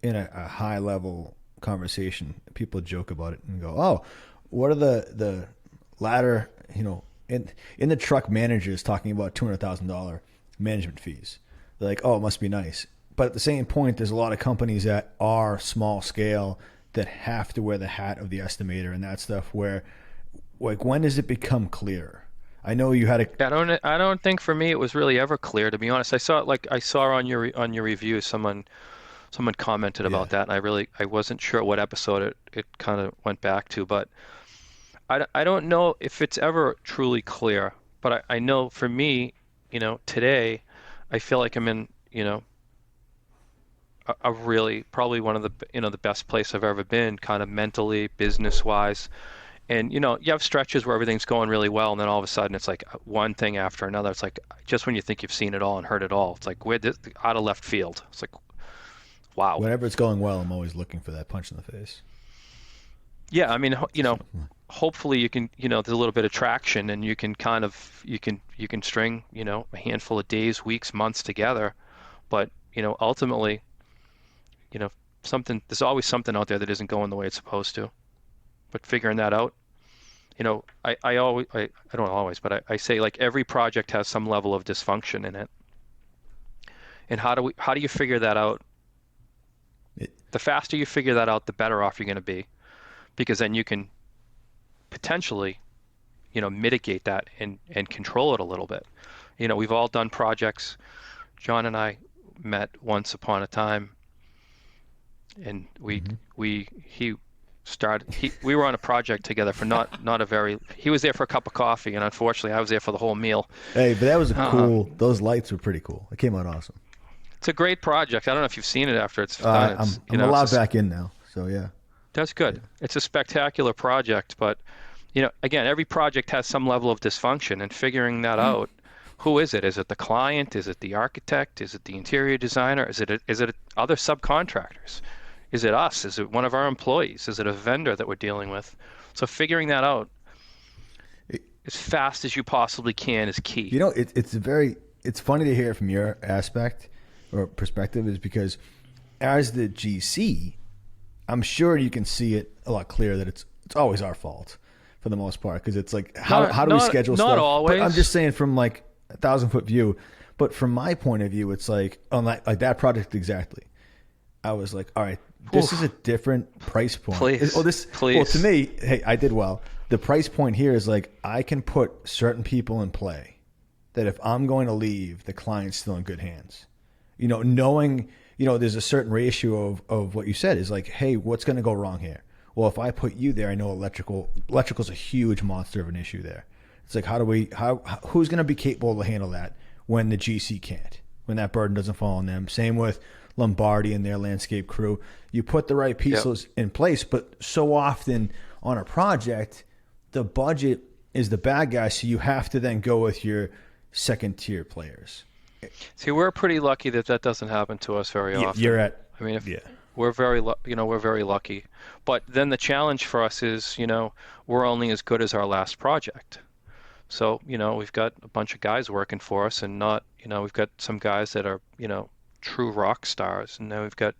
in a high level conversation, people joke about it and go, "Oh, what are the latter?" In the truck managers talking about $200,000 management fees. They're like, "Oh, it must be nice." But at the same point, there's a lot of companies that are small scale that have to wear the hat of the estimator and that stuff. Where, like, when does it become clear? I know you had a. I don't think for me it was really ever clear, to be honest. I saw on your review someone commented about that, and I wasn't sure what episode it kind of went back to, but I don't know if it's ever truly clear. But I know for me, today, I feel like I'm in a really probably one of the the best place I've ever been, kind of mentally, business wise. And you have stretches where everything's going really well, and then all of a sudden it's like one thing after another. It's like just when you think you've seen it all and heard it all, it's like out of left field. It's like, wow. Whenever it's going well, I'm always looking for that punch in the face. Yeah, I mean, hopefully you can, there's a little bit of traction, and you can kind of you can string a handful of days, weeks, months together, but ultimately, there's always something out there that isn't going the way it's supposed to. But figuring that out, I don't always, but I say, like, every project has some level of dysfunction in it. And how do you figure that out? The faster you figure that out, the better off you're going to be, because then you can potentially, mitigate that and control it a little bit. We've all done projects. John and I met once upon a time, and we were on a project together for not a very. He was there for a cup of coffee, and unfortunately, I was there for the whole meal. Hey, but that was cool. Those lights were pretty cool. It came out awesome. It's a great project. I don't know if you've seen it after it's done. I'm allowed back in now, so yeah. That's good. Yeah. It's a spectacular project, but again, every project has some level of dysfunction, and figuring that out. Who is it? Is it the client? Is it the architect? Is it the interior designer? Is it other subcontractors? Is it us? Is it one of our employees? Is it a vendor that we're dealing with? So figuring that out as fast as you possibly can is key. It's funny to hear from your aspect or perspective, is because as the GC, I'm sure you can see it a lot clearer that it's always our fault for the most part, because it's like how do we schedule stuff? Not always. But I'm just saying from like 1,000-foot view. But from my point of view, it's like on that project exactly. I was like, all right, this is a different price point. Please. Well, to me, hey, I did well. The price point here is like I can put certain people in play that if I'm going to leave, the client's still in good hands. Knowing, there's a certain ratio of what you said is like, hey, what's going to go wrong here? Well, if I put you there, I know electrical's a huge monster of an issue there. It's like, who's going to be capable to handle that when the GC can't, when that burden doesn't fall on them? Same with Lombardi and their landscape crew. You put the right pieces in place, but so often on a project, the budget is the bad guy, so you have to then go with your second tier players. See, we're pretty lucky that doesn't happen to us very often. You're at. I mean, we're we're very lucky. But then the challenge for us is, we're only as good as our last project. So, we've got a bunch of guys working for us and not, we've got some guys that are, true rock stars. And then we've got,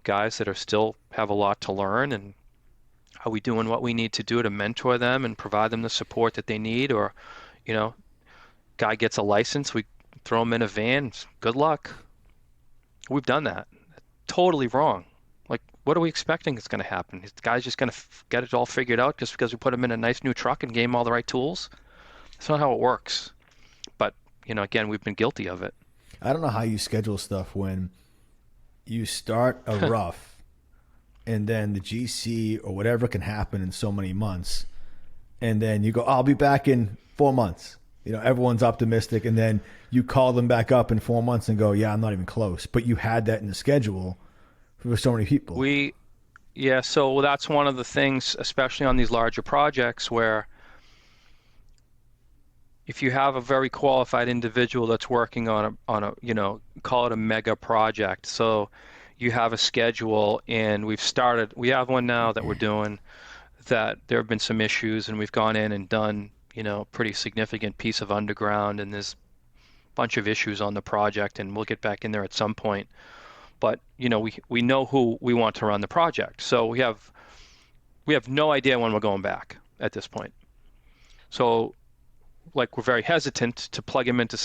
guys that are still have a lot to learn. And are we doing what we need to do to mentor them and provide them the support that they need? Or, guy gets a license, we throw him in a van, good luck. We've done that. Totally wrong. Like, what are we expecting is going to happen? The guy's just going to get it all figured out just because we put him in a nice new truck and gave him all the right tools? That's not how it works. But, again, we've been guilty of it. I don't know how you schedule stuff when you start a rough and then the GC or whatever can happen in so many months. And then you go, I'll be back in 4 months. Everyone's optimistic. And then you call them back up in 4 months and go, yeah, I'm not even close. But you had that in the schedule for so many people. So that's one of the things, especially on these larger projects, where if you have a very qualified individual that's working on a call it a mega project. So you have a schedule, and we have one now that we're doing that there have been some issues, and we've gone in and done, pretty significant piece of underground, and there's a bunch of issues on the project, and we'll get back in there at some point. But, we know who we want to run the project. So we have no idea when we're going back at this point. So, we're very hesitant to plug him into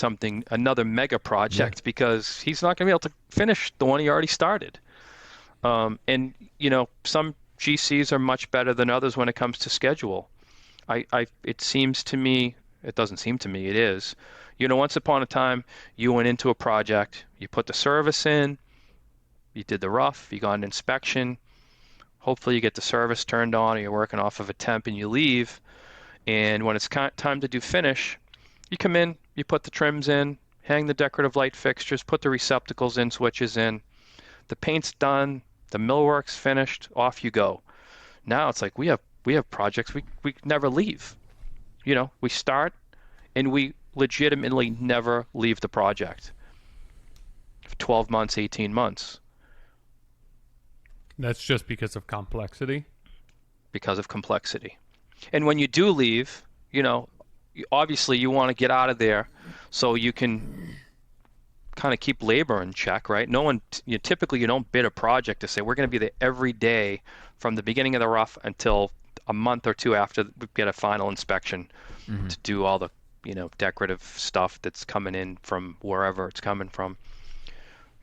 another mega project, because he's not going to be able to finish the one he already started. And, some GCs are much better than others when it comes to schedule. It seems to me, it doesn't seem to me, it is. Once upon a time, you went into a project, you put the service in, you did the rough, you got an inspection, hopefully you get the service turned on, or you're working off of a temp and you leave. And when it's time to do finish, you come in, you put the trims in, hang the decorative light fixtures, put the receptacles in, switches in, the paint's done, the millwork's finished, off you go. Now it's like we have projects we never leave. We start and we legitimately never leave the project. 12 months, 18 months. That's just because of complexity? Because of complexity. And when you do leave, obviously you want to get out of there so you can kind of keep labor in check, right? No one, typically you don't bid a project to say we're going to be there every day from the beginning of the rough until a month or two after we get a final inspection to do all the, decorative stuff that's coming in from wherever it's coming from.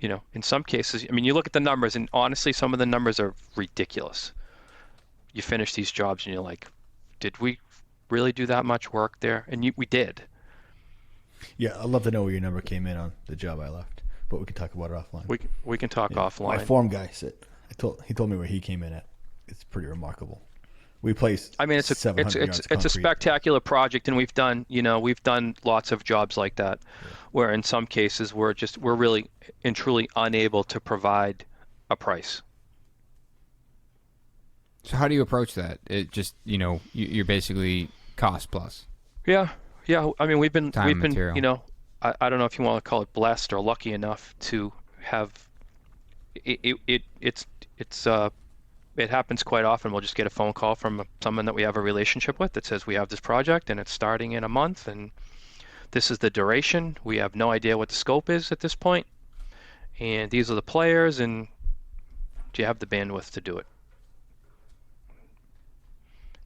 In some cases, you look at the numbers, and honestly, some of the numbers are ridiculous. You finish these jobs and you're like, did we really do that much work there? And we did. Yeah, I'd love to know where your number came in on the job I left, but we can talk about it offline. We can talk offline. My form guy said he told me where he came in at. It's pretty remarkable. We placed. It's a spectacular project, and we've done lots of jobs like that, where in some cases we're really and truly unable to provide a price. So how do you approach that? It just, you're basically cost plus. Yeah. We've been, material. I don't know if you want to call it blessed or lucky enough to have it happens quite often. We'll just get a phone call from someone that we have a relationship with that says we have this project and it's starting in a month and this is the duration. We have no idea what the scope is at this point, and these are the players, and do you have the bandwidth to do it?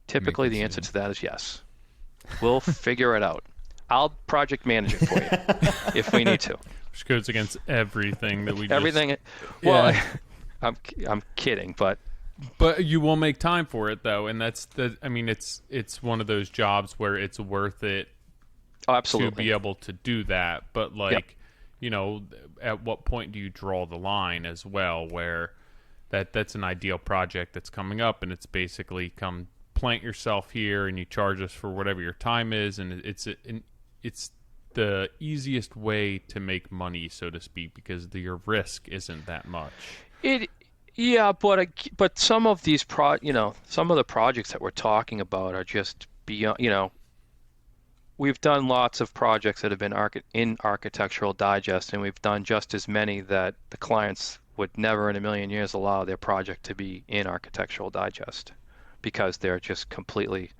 Typically, the answer to that is yes. We'll figure it out. I'll project manage it for you if we need to. Which goes against everything that we everything. Well, yeah. I'm kidding, but you will make time for it though, and that's the. I mean, it's one of those jobs where it's worth it. Oh, absolutely. To be able to do that, but at what point do you draw the line as well? Where that's an ideal project that's coming up, and it's basically come plant yourself here, and you charge us for whatever your time is, and it's the easiest way to make money, so to speak, because your risk isn't that much. But some of these some of the projects that we're talking about are just beyond. We've done lots of projects that have been in Architectural Digest, and we've done just as many that the clients would never in a million years allow their project to be in Architectural Digest because they're just completely,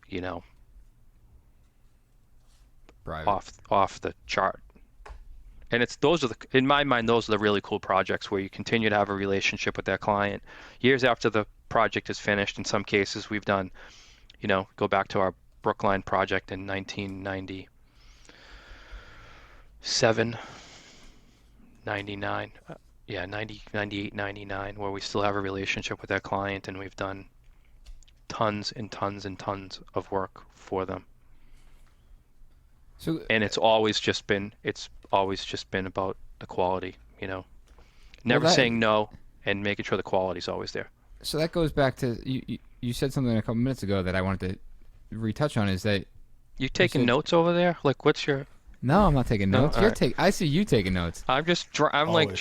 you know, Private. off the chart. And in my mind, those are the really cool projects where you continue to have a relationship with that client years after the project is finished. In some cases, we've done, go back to our Brookline project in 1997, 99, 98, 99, where we still have a relationship with that client, and we've done tons and tons and tons of work for them. So, And it's always just been about the quality, never saying no and making sure the quality's always there. So that goes back to you said something a couple minutes ago that I wanted to retouch on, is that you taking notes over there? Like, what's your? No, I'm not taking notes. No? You're Right. I see you taking notes. I'm just drawing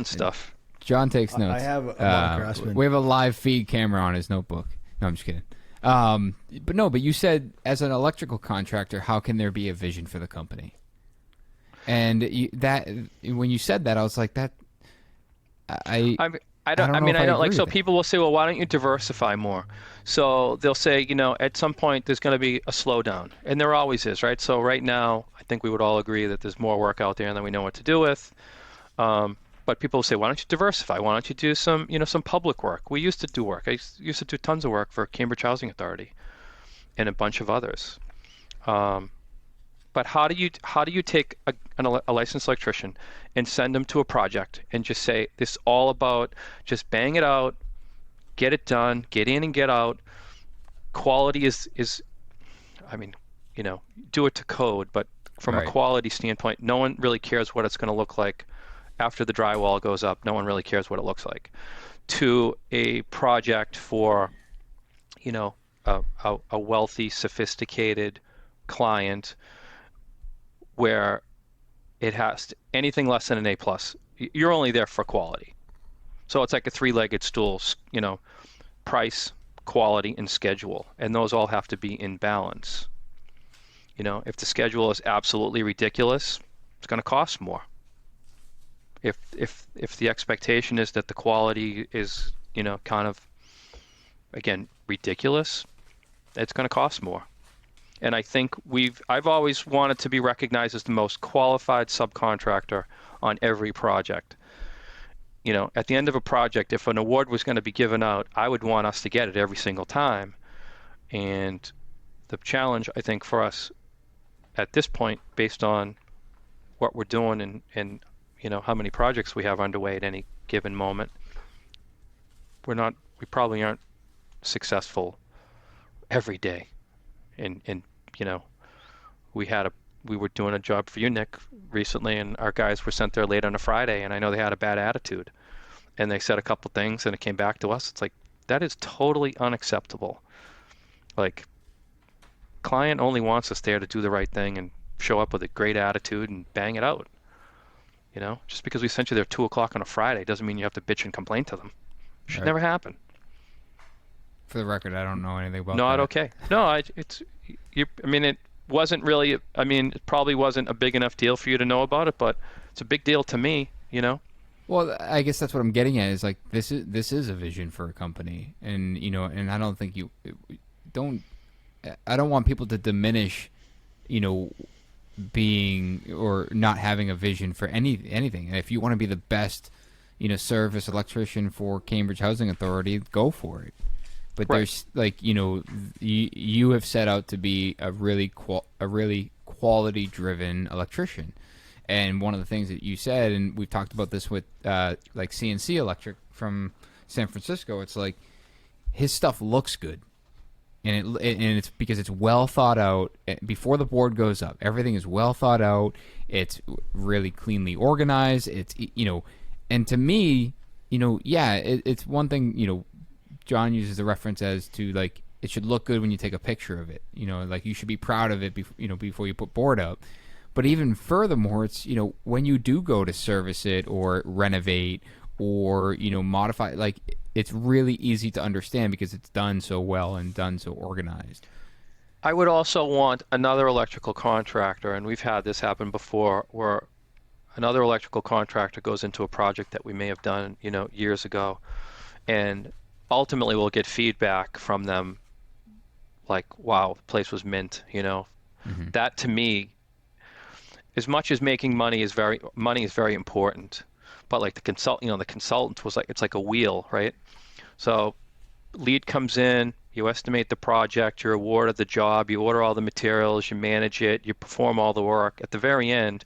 stuff. John takes notes. I have a Modern Craftsman. We have a live feed camera on his notebook. No, I'm just kidding. But you said as an electrical contractor, how can there be a vision for the company? And when you said that, I was like, that. I don't like. So people will say, well, why don't you diversify more? So they'll say, at some point there's going to be a slowdown, and there always is, right? So right now, I think we would all agree that there's more work out there than we know what to do with. But people will say, why don't you diversify? Why don't you do some public work? We used to do work. I used to do tons of work for Cambridge Housing Authority and a bunch of others. But how do you take a licensed electrician and send them to a project and just say, this is all about just bang it out, get it done, get in and get out. Quality is do it to code, but from a quality standpoint, no one really cares what it's going to look like after the drywall goes up. No one really cares what it looks like. To a project for, a wealthy, sophisticated client where it has anything less than an A+, you're only there for quality. So it's like a three-legged stool, price, quality, and schedule. And those all have to be in balance. If the schedule is absolutely ridiculous, it's going to cost more. If the expectation is that the quality is, kind of, again, ridiculous, it's going to cost more. And I think I've always wanted to be recognized as the most qualified subcontractor on every project. At the end of a project, if an award was going to be given out, I would want us to get it every single time. And the challenge, I think, for us at this point, based on what we're doing and how many projects we have underway at any given moment, we probably aren't successful every day. And we were doing a job for you, Nick, recently, and our guys were sent there late on a Friday, and I know they had a bad attitude, and they said a couple things, and it came back to us. It's like, that is totally unacceptable. Like, client only wants us there to do the right thing and show up with a great attitude and bang it out. Just because we sent you there at 2:00 on a Friday doesn't mean you have to bitch and complain to them. It should never happen. For the record, I don't know anything about Not that. okay. No, it wasn't really, it probably wasn't a big enough deal for you to know about it, but it's a big deal to me, Well, I guess that's what I'm getting at, is like, this is a vision for a company, and and I don't think I don't want people to diminish, being or not having a vision for anything. And if you want to be the best, service electrician for Cambridge Housing Authority, go for it. But there's you have set out to be a really quality driven electrician. And one of the things that you said, and we've talked about this with like CNC Electric from San Francisco, it's like his stuff looks good. And it's because it's well thought out before the board goes up. Everything is well thought out. It's really cleanly organized. It's and to me, it's one thing. John uses the reference as to, like, it should look good when you take a picture of it. Like, you should be proud of it. Before you put board up. But even furthermore, it's when you do go to service it or renovate or modify, like, it's really easy to understand because it's done so well and done so organized. I would also want another electrical contractor, and we've had this happen before, where another electrical contractor goes into a project that we may have done, years ago, and ultimately we'll get feedback from them like, wow, the place was mint, That to me, as much as making money is very important, but like the consultant was like, it's like a wheel, right? So lead comes in, you estimate the project, you're awarded the job, you order all the materials, you manage it, you perform all the work. At the very end,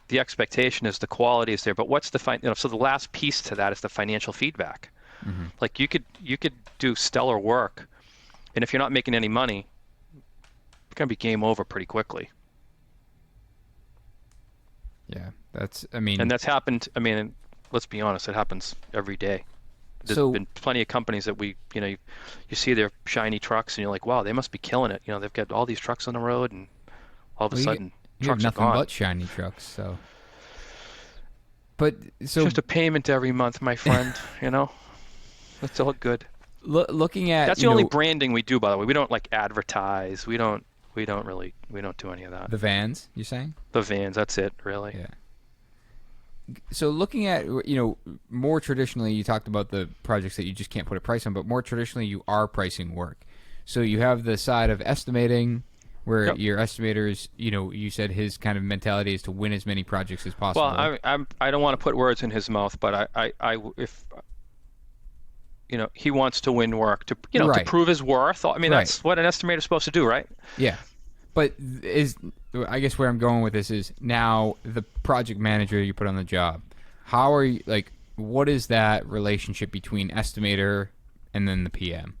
the expectation is the quality is there, but what's the so the last piece to that is the financial feedback. Like you could do stellar work, and if you're not making any money, it's gonna be game over pretty quickly. Yeah, and that's happened. I mean, let's be honest, it happens every day. There's been plenty of companies that you see their shiny trucks, and you're like, wow, they must be killing it. They've got all these trucks on the road, and all of a sudden, trucks you have nothing are gone. but shiny trucks. So, it's just a payment every month, my friend. That's all good. Looking at that's the only branding we do, by the way. We don't like advertise. We don't do any of that. The vans, you're saying? The vans, that's it, really. Yeah. So looking at, more traditionally, you talked about the projects that you just can't put a price on, but more traditionally, you are pricing work. So you have the side of estimating, where your estimators, you said his kind of mentality is to win as many projects as possible. Well, I don't want to put words in his mouth, but if he wants to win work to to prove his worth. I mean, that's what an estimator is supposed to do, right? Yeah. But I guess where I'm going with this is now the project manager you put on the job. How are you, what is that relationship between estimator and then the PM?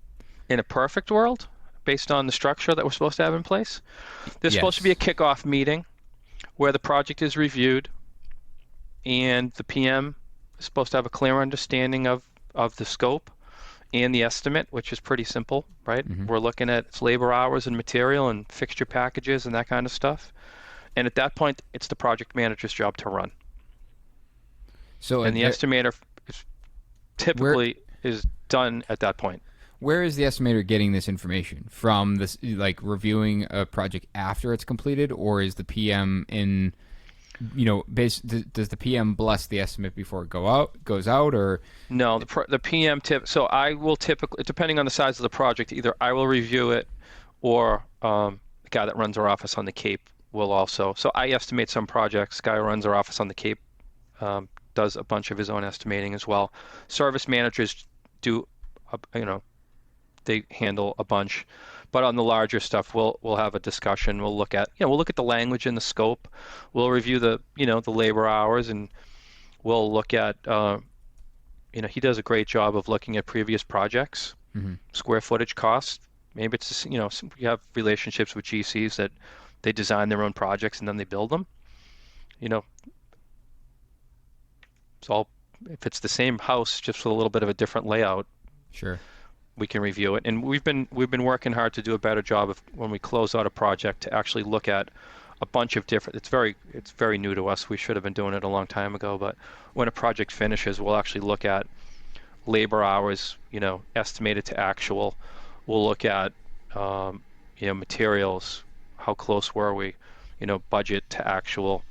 In a perfect world, based on the structure that we're supposed to have in place, there's supposed to be a kickoff meeting where the project is reviewed, and the PM is supposed to have a clear understanding of the scope and the estimate, which is pretty simple, right? We're looking at its labor hours and material and fixture packages and that kind of stuff. And at that point, it's the project manager's job to run. And the estimator typically is done at that point. Where is the estimator getting this information? From this, reviewing a project after it's completed, or is the PM in, does the PM bless the estimate before it goes out, or? No, the PM so I will typically, depending on the size of the project, either I will review it, or the guy that runs our office on the Cape will also. So I estimate some projects. Guy who runs our office on the Cape does a bunch of his own estimating as well. Service managers do, they handle a bunch. But on the larger stuff, we'll have a discussion. We'll look at the language and the scope. We'll review the labor hours, and we'll look at he does a great job of looking at previous projects, square footage costs. Maybe it's we have relationships with GCs that they design their own projects and then they build them. It's all, if it's the same house just with a little bit of a different layout. Sure. We can review it, and we've been working hard to do a better job of, when we close out a project, to actually look at a bunch of different. It's very new to us. We should have been doing it a long time ago, but when a project finishes, we'll actually look at labor hours, estimated to actual. We'll look at materials. How close were we? Budget to actual.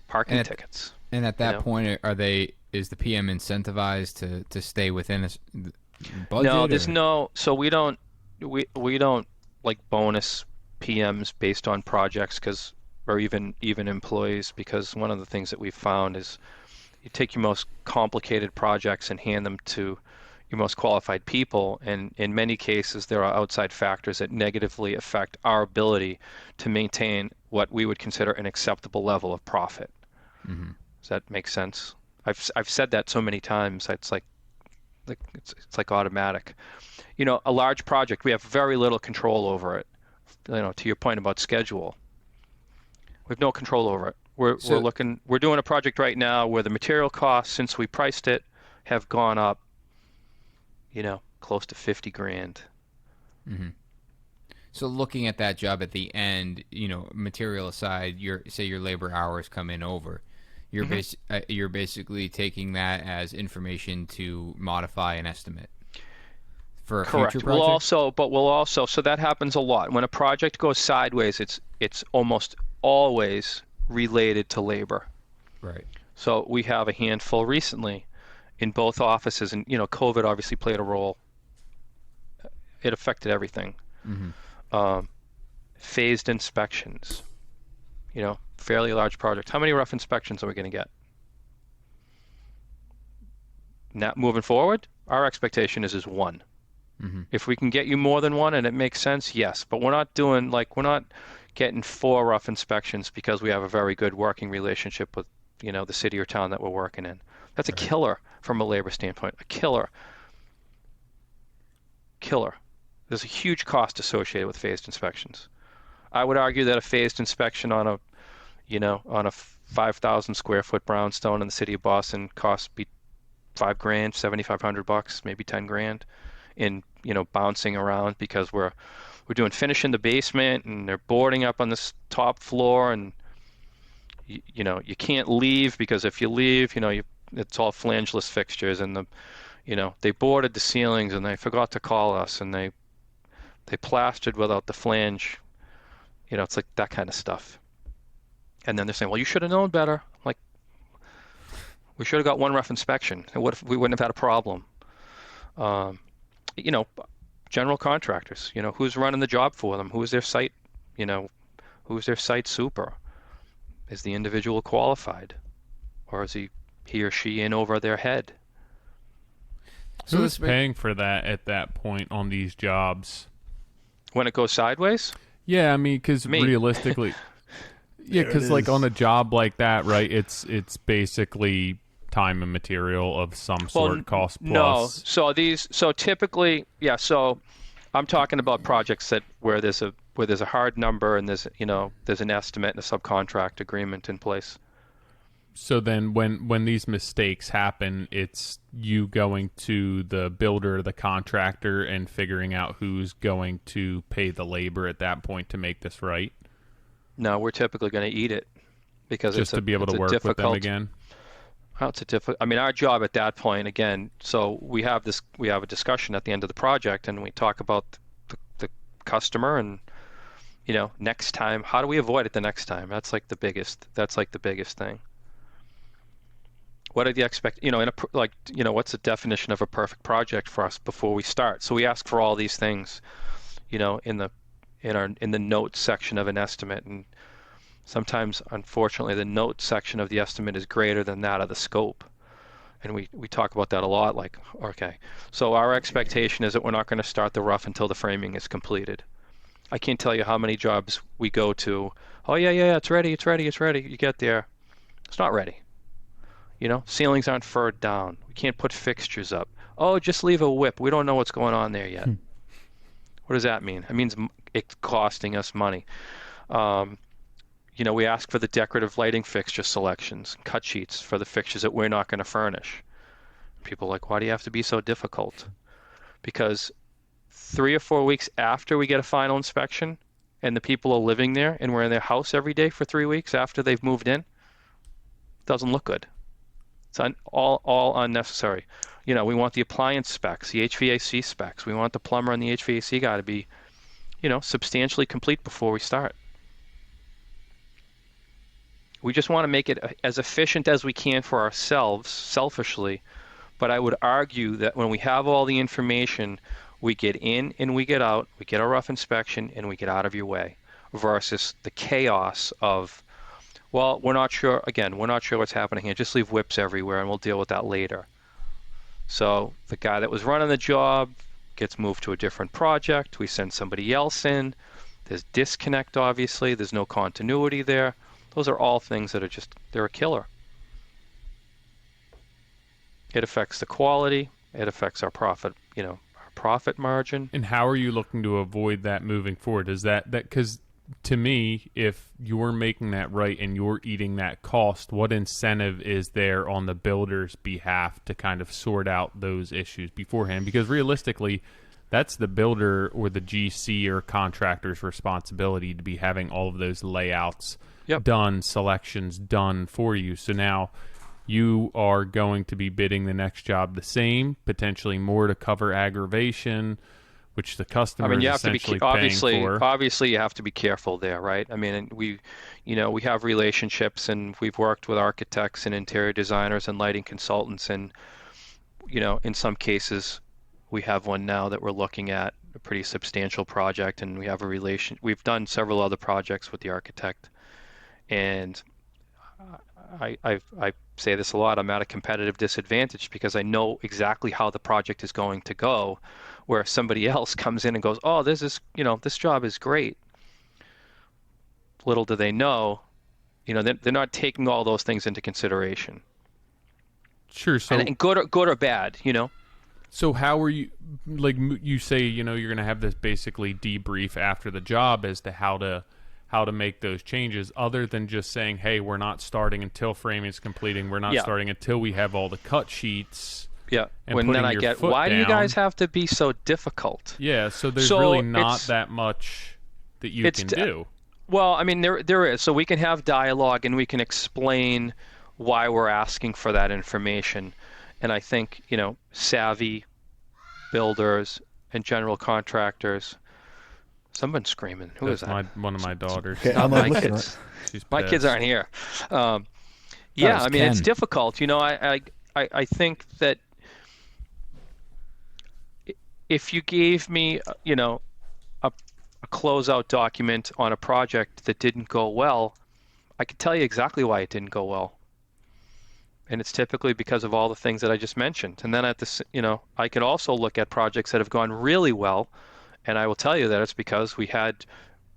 Parking tickets. And at that point, is the PM incentivized to stay within the budget? No, there's no. So we don't like bonus PMs based on projects, or even employees, because one of the things that we've found is you take your most complicated projects and hand them to your most qualified people, and in many cases there are outside factors that negatively affect our ability to maintain what we would consider an acceptable level of profit. Does that make sense? I've said that so many times. It's like automatic. A large project, we have very little control over it. To your point about schedule, we have no control over it. We're doing a project right now where the material costs, since we priced it, have gone up, close to $50,000. So looking at that job at the end, material aside, your labor hours come in over. You're basically taking that as information to modify an estimate for a Correct. future project? We'll also, so that happens a lot. When a project goes sideways, it's almost always related to labor. Right. So we have a handful recently in both offices, and COVID obviously played a role. It affected everything. Phased inspections, fairly large projects. How many rough inspections are we going to get? Now, moving forward, our expectation is one. If we can get you more than one and it makes sense, yes. But we're not getting 4 rough inspections because we have a very good working relationship with, the city or town that we're working in. That's a killer from a labor standpoint. A killer. There's a huge cost associated with phased inspections. I would argue that a phased inspection on a 5,000 square foot brownstone in the city of Boston costs be $5,000, $7,500, maybe $10,000 in, bouncing around because we're doing finish in the basement and they're boarding up on this top floor, and you can't leave because if you leave, it's all flangeless fixtures, and they boarded the ceilings and they forgot to call us, and they plastered without the flange. It's like that kind of stuff. And then they're saying, well, you should have known better. I'm like, we should have got 1 rough inspection. And what if we wouldn't have had a problem? General contractors, who's running the job for them? Who's their site, who's their site super? Is the individual qualified? Or is he or she in over their head? So Who's paying for that at that point on these jobs? When it goes sideways? Yeah, I mean, because realistically, yeah, because like on a job like that, right? It's basically time and material of some sort, cost plus. No, so typically, yeah. So I'm talking about projects where there's a hard number and there's an estimate and a subcontract agreement in place. So then when these mistakes happen, it's you going to the builder, the contractor, and figuring out who's going to pay the labor at that point to make this right? No, we're typically going to eat it because just to be able to work with them again. I mean, our job at that point, again, so we have a discussion at the end of the project, and we talk about the customer, and next time, how do we avoid it the next time? That's like the biggest thing. What are the what's the definition of a perfect project for us before we start? So we ask for all these things, in the notes section of an estimate, and sometimes, unfortunately, the notes section of the estimate is greater than that of the scope. And we talk about that a lot, like, okay, so our expectation is that we're not going to start the rough until the framing is completed. I can't tell you how many jobs we go to, oh, yeah, it's ready. You get there, it's not ready. Ceilings aren't furred down. We can't put fixtures up. Oh, just leave a whip. We don't know what's going on there yet. What does that mean? It means it's costing us money. We ask for the decorative lighting fixture selections, cut sheets for the fixtures that we're not going to furnish. People are like, why do you have to be so difficult? Because 3 or 4 weeks after we get a final inspection and the people are living there and we're in their house every day for 3 weeks after they've moved in, it doesn't look good. It's all unnecessary. We want the appliance specs, the HVAC specs. We want the plumber and the HVAC guy to be, substantially complete before we start. We just want to make it as efficient as we can for ourselves, selfishly. But I would argue that when we have all the information, we get in and we get out, we get a rough inspection, and we get out of your way, versus the chaos of, well, we're not sure what's happening here. Just leave whips everywhere and we'll deal with that later. So the guy that was running the job gets moved to a different project. We send somebody else in. There's disconnect, obviously. There's no continuity there. Those are all things that they're a killer. It affects the quality. It affects our profit, our profit margin. And how are you looking to avoid that moving forward? Is that because to me, if you're making that right and you're eating that cost, what incentive is there on the builder's behalf to kind of sort out those issues beforehand? Because realistically, that's the builder or the GC or contractor's responsibility to be having all of those layouts done, selections done for you. So now you are going to be bidding the next job the same, potentially more to cover aggravation, which the I customer mean, is you have to be essentially paying for. obviously you have to be careful there, right? I mean, and we have relationships, and we've worked with architects and interior designers and lighting consultants, and in some cases, we have one now that we're looking at a pretty substantial project, and we have a relation. We've done several other projects with the architect, and I say this a lot. I'm at a competitive disadvantage because I know exactly how the project is going to go, where somebody else comes in and goes, "Oh, this job is great." Little do they know, they're not taking all those things into consideration. Sure. So And good or bad, So how are you, like you say, you're going to have this basically debrief after the job as to how to make those changes, other than just saying, hey, we're not starting until framing is completing. We're not starting until we have all the cut sheets. Yeah. And When then I your get, foot why do you down. guys have to be so difficult? Yeah, so there's So really not it's- that much that you can do. Well, I mean, there is. So we can have dialogue and we can explain why we're asking for that information. And I think, savvy builders and general contractors. Someone's screaming. Who is that? One of my daughters. Okay, Not I'm my looking kids. She's My kids pissed. aren't here. Yeah, was I mean, it's Ken. difficult. I think that if you gave me, a closeout document on a project that didn't go well, I could tell you exactly why it didn't go well. And it's typically because of all the things that I just mentioned. And then I could also look at projects that have gone really well, and I will tell you that it's because we had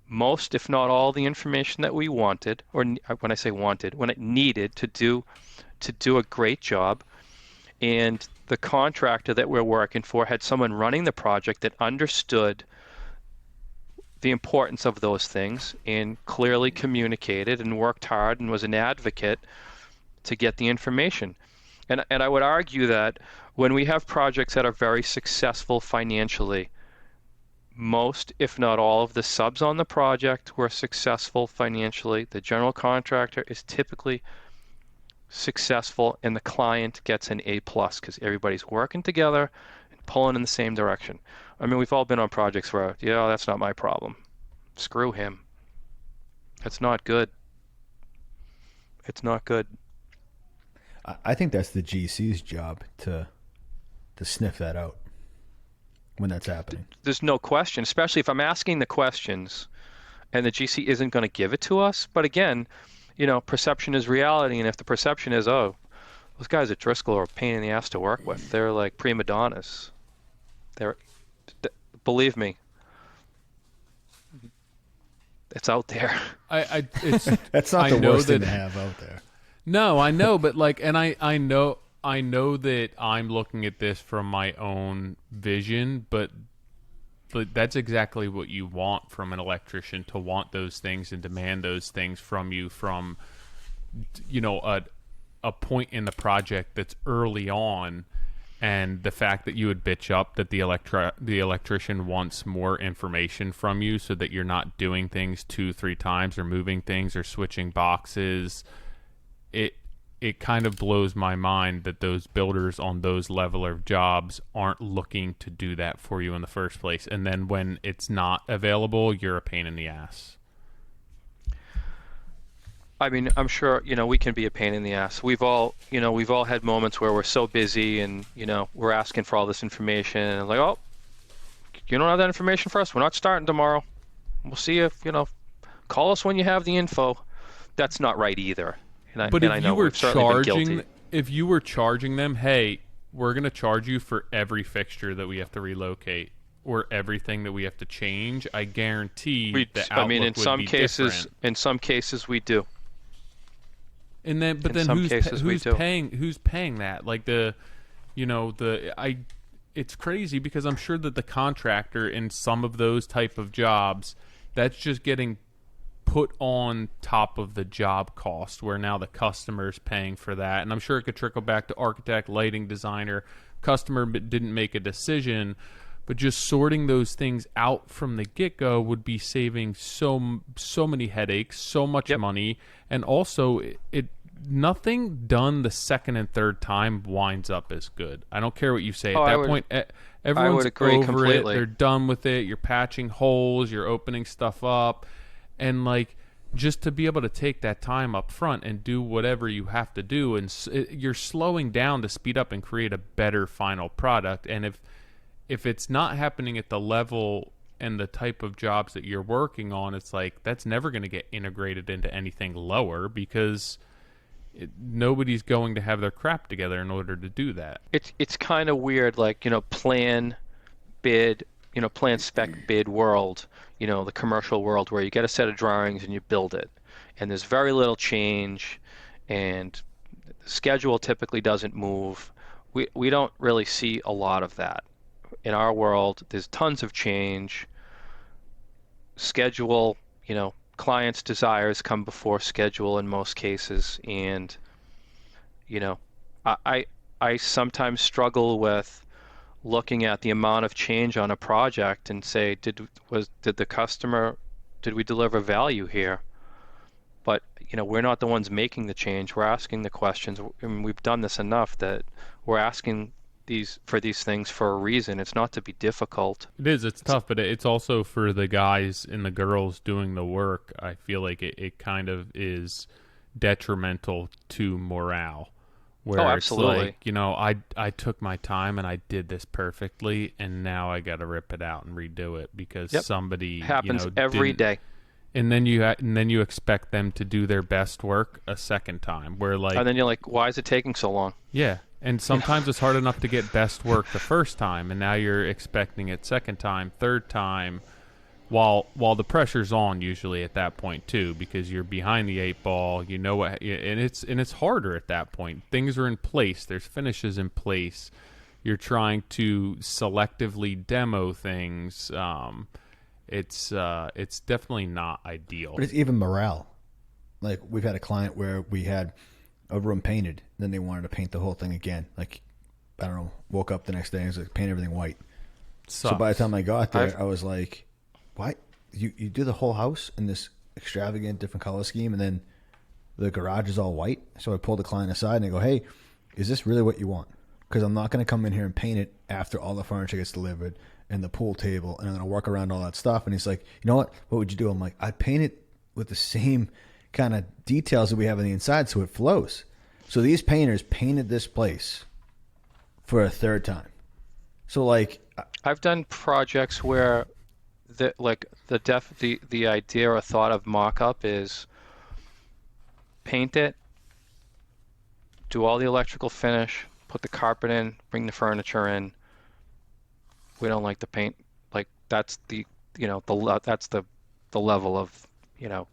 most, if not all, the information that we wanted, or when I say wanted, when it needed to do a great job. And the contractor that we're working for had someone running the project that understood the importance of those things and clearly communicated and worked hard and was an advocate to get the information. And I would argue that when we have projects that are very successful financially, most, if not all, of the subs on the project were successful financially. The general contractor is typically successful, and the client gets an A+ because everybody's working together and pulling in the same direction. I mean, we've all been on projects where, that's not my problem. Screw him. It's not good. It's not good. I think that's the GC's job to sniff that out when that's happening. There's no question, especially if I'm asking the questions and the GC isn't going to give it to us. But again, perception is reality. And if the perception is, oh, those guys at Driscoll are a pain in the ass to work with. They're like prima donnas. Believe me, it's out there. It's That's not I the know worst thing that- to have out there. No, I know, but I know that I'm looking at this from my own vision, but that's exactly what you want from an electrician, to want those things and demand those things from you from, a point in the project that's early on. And the fact that you would bitch up that the electrician wants more information from you so that you're not doing things 2-3 times or moving things or switching boxes, it kind of blows my mind that those builders on those level of jobs aren't looking to do that for you in the first place. And then when it's not available, you're a pain in the ass. I mean, I'm sure, we can be a pain in the ass. We've all had moments where we're so busy and, we're asking for all this information and like, oh, you don't have that information for us? We're not starting tomorrow. We'll see you, call us when you have the info. That's not right either. But if you were charging them, hey, we're going to charge you for every fixture that we have to relocate or everything that we have to change, I guarantee the outlook would be different. In some cases we do. And then, but then who's paying that? Like it's crazy because I'm sure that the contractor in some of those type of jobs, that's just getting put on top of the job cost, where now the customer's paying for that. And I'm sure it could trickle back to architect, lighting designer. Customer didn't make a decision, but just sorting those things out from the get-go would be saving so many headaches, so much money, and also nothing done the second and third time winds up as good. I don't care what you say. At that point, everyone's agree over completely. it. They're done with it. You're patching holes. You're opening stuff up. And, like, just to be able to take that time up front and do whatever you have to do, and you're slowing down to speed up and create a better final product. And if it's not happening at the level and the type of jobs that you're working on, it's like that's never going to get integrated into anything lower, because nobody's going to have their crap together in order to do that. It's kind of weird, like, plan, bid, plan, spec, bid world, the commercial world, where you get a set of drawings and you build it, and there's very little change, and the schedule typically doesn't move. We don't really see a lot of that. In our world, there's tons of change. Schedule, clients' desires come before schedule in most cases, and I sometimes struggle with looking at the amount of change on a project and say, did we deliver value here? But we're not the ones making the change. We're asking the questions. I mean, we've done this enough that we're asking these things for a reason. It's not to be difficult. It is. It's tough, but it's also for the guys and the girls doing the work. I feel like it kind of is detrimental to morale. Where absolutely. It's like, I took my time and I did this perfectly, and now I got to rip it out and redo it because somebody happens every day. And then you expect them to do their best work a second time. Where and then you're like, why is it taking so long? Yeah. And sometimes it's hard enough to get best work the first time, and now you're expecting it second time, third time, while the pressure's on usually at that point too, because you're behind the eight ball. And it's harder at that point. Things are in place. There's finishes in place. You're trying to selectively demo things. It's definitely not ideal. But it's even morale. Like, we've had a client where we had a room painted, then they wanted to paint the whole thing again. Like, I don't know, woke up the next day and was like, paint everything white. Sucks. So by the time I got there, I was like, why? You do the whole house in this extravagant different color scheme, and then the garage is all white? So I pulled the client aside and I go, hey, is this really what you want? Because I'm not going to come in here and paint it after all the furniture gets delivered and the pool table, and I'm going to work around all that stuff. And he's like, you know what would you do? I'm like, I'd paint it with the same kind of details that we have on the inside so it flows. So these painters painted this place for a third time. So, like, I've done projects where the idea or thought of mock-up is paint it, do all the electrical finish, put the carpet in, bring the furniture in. We don't like the paint. Like, that's the level of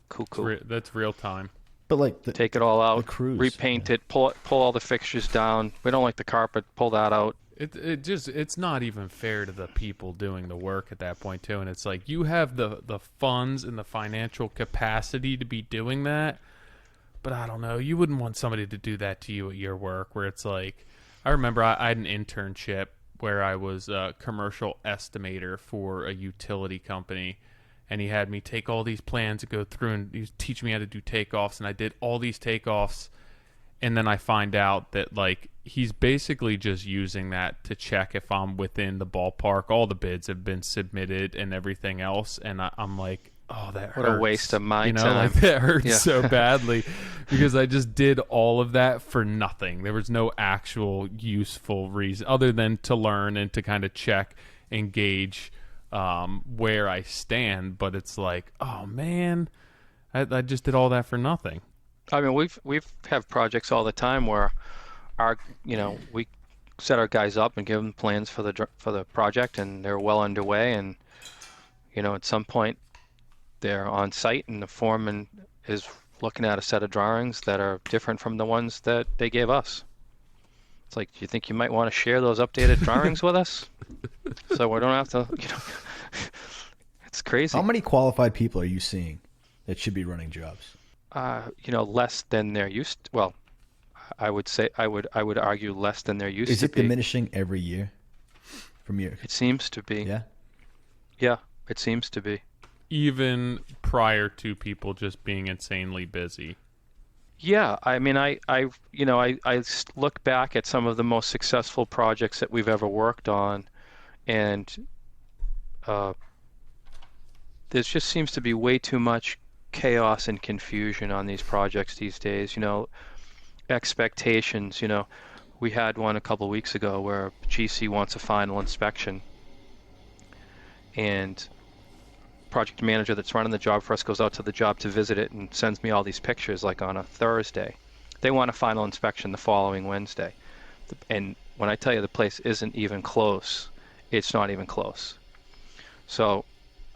cuckoo. That's real time. but like take it all out, cruise, repaint it, pull all the fixtures down. We don't like the carpet, pull that out. It's not even fair to the people doing the work at that point too. And it's like, you have the funds and the financial capacity to be doing that, but I don't know, you wouldn't want somebody to do that to you at your work, where it's like, I remember I had an internship where I was a commercial estimator for a utility company, and he had me take all these plans and go through, and he was teaching me how to do takeoffs, and I did all these takeoffs, and then I find out that, like, he's basically just using that to check if I'm within the ballpark. All the bids have been submitted and everything else, and I'm like, oh, that hurts. What a waste of my time. Like, that hurts so badly, because I just did all of that for nothing. There was no actual useful reason other than to learn and to kind of check and gauge where I stand. But it's like, oh man, I just did all that for nothing. I mean, we've have projects all the time where we set our guys up and give them plans for the project, and they're well underway, and at some point they're on site and the foreman is looking at a set of drawings that are different from the ones that they gave us. It's like, do you think you might want to share those updated drawings with us so we don't have to, it's crazy. How many qualified people are you seeing that should be running jobs? Less than they're used to. Well, I would say, I would argue less than they're used to be. Is it diminishing every year from year? It seems to be. Yeah? Yeah, it seems to be. Even prior to people just being insanely busy. Yeah, I mean, I look back at some of the most successful projects that we've ever worked on, and uh, there just seems to be way too much chaos and confusion on these projects these days. Expectations. We had one a couple weeks ago where GC wants a final inspection, and project manager that's running the job for us goes out to the job to visit it and sends me all these pictures like on a Thursday. They want a final inspection the following Wednesday. And when I tell you the place isn't even close, it's not even close. So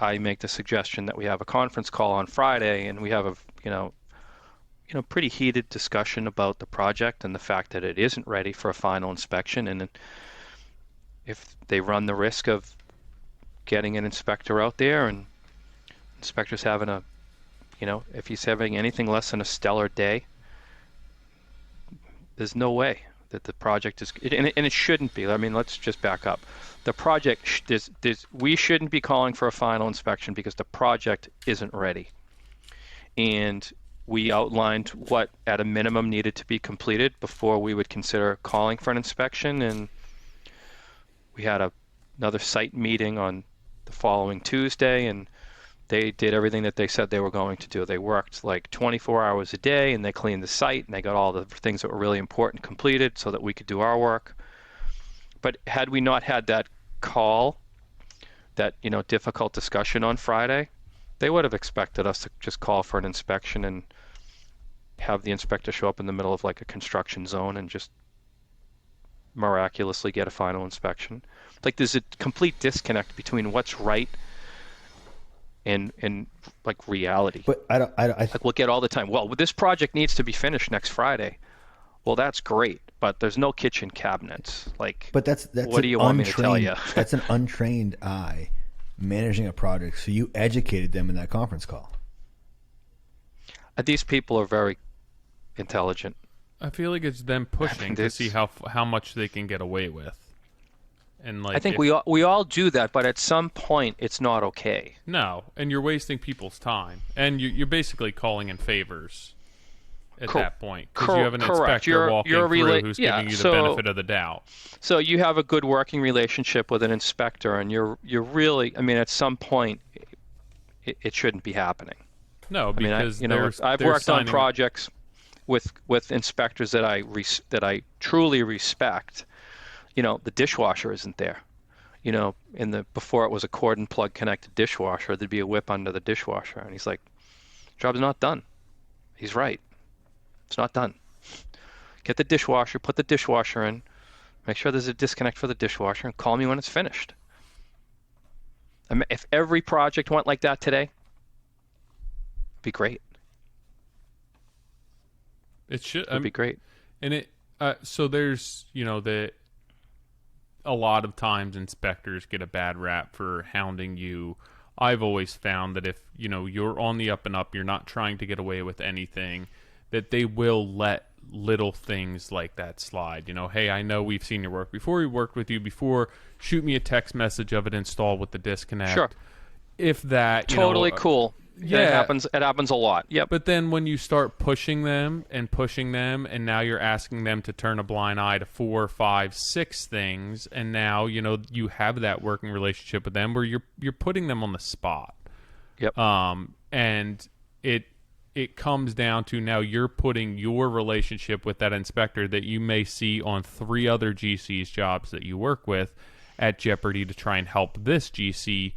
I make the suggestion that we have a conference call on Friday and we have a, pretty heated discussion about the project and the fact that it isn't ready for a final inspection. And if they run the risk of getting an inspector out there and inspector's having if he's having anything less than a stellar day, there's no way that the project is, and it shouldn't be. I mean, let's just back up. The project, we shouldn't be calling for a final inspection because the project isn't ready. And we outlined what at a minimum needed to be completed before we would consider calling for an inspection. And we had another site meeting on the following Tuesday, and they did everything that they said they were going to do. They worked like 24 hours a day, and they cleaned the site, and they got all the things that were really important completed so that we could do our work. But had we not had that call, that difficult discussion on Friday, they would have expected us to just call for an inspection and have the inspector show up in the middle of like a construction zone and just miraculously get a final inspection. Like there's a complete disconnect between what's right and like reality. But I like we'll get all the time, well, this project needs to be finished next Friday. Well, that's great, but there's no kitchen cabinets. Like, but that's what do you want me to tell you? That's an untrained eye managing a project. So you educated them in that conference call. These people are very intelligent. I feel like it's them pushing to see how much they can get away with. And like, I think we all do that, but at some point it's not okay. No, and you're wasting people's time, and you're basically calling in favors at that point because you have an inspector walking through who's giving you the benefit of the doubt. So you have a good working relationship with an inspector, and you're really, I mean, at some point it shouldn't be happening. No, because I've worked on projects with inspectors that I truly respect. The dishwasher isn't there. Before it was a cord and plug connected dishwasher, there'd be a whip under the dishwasher, and he's like, "Job's not done." He's right. It's not done. Get the dishwasher, put the dishwasher in, make sure there's a disconnect for the dishwasher, and call me when it's finished. I mean, if every project went like that today, it'd be great. It should. It'd be great. And so there's, a lot of times inspectors get a bad rap for hounding you. I've always found that if, you're on the up and up, you're not trying to get away with anything, that they will let little things like that slide. Hey, I know we've seen your work before. We worked with you before. Shoot me a text message of it installed with the disconnect. Sure. If that, totally cool. Yeah, it happens a lot. Yep. But then when you start pushing them, and now you're asking them to turn a blind eye to 4, 5, 6 things, and now you have that working relationship with them where you're putting them on the spot. Yep. And it comes down to now you're putting your relationship with that inspector that you may see on 3 other GC's jobs that you work with at jeopardy to try and help this GC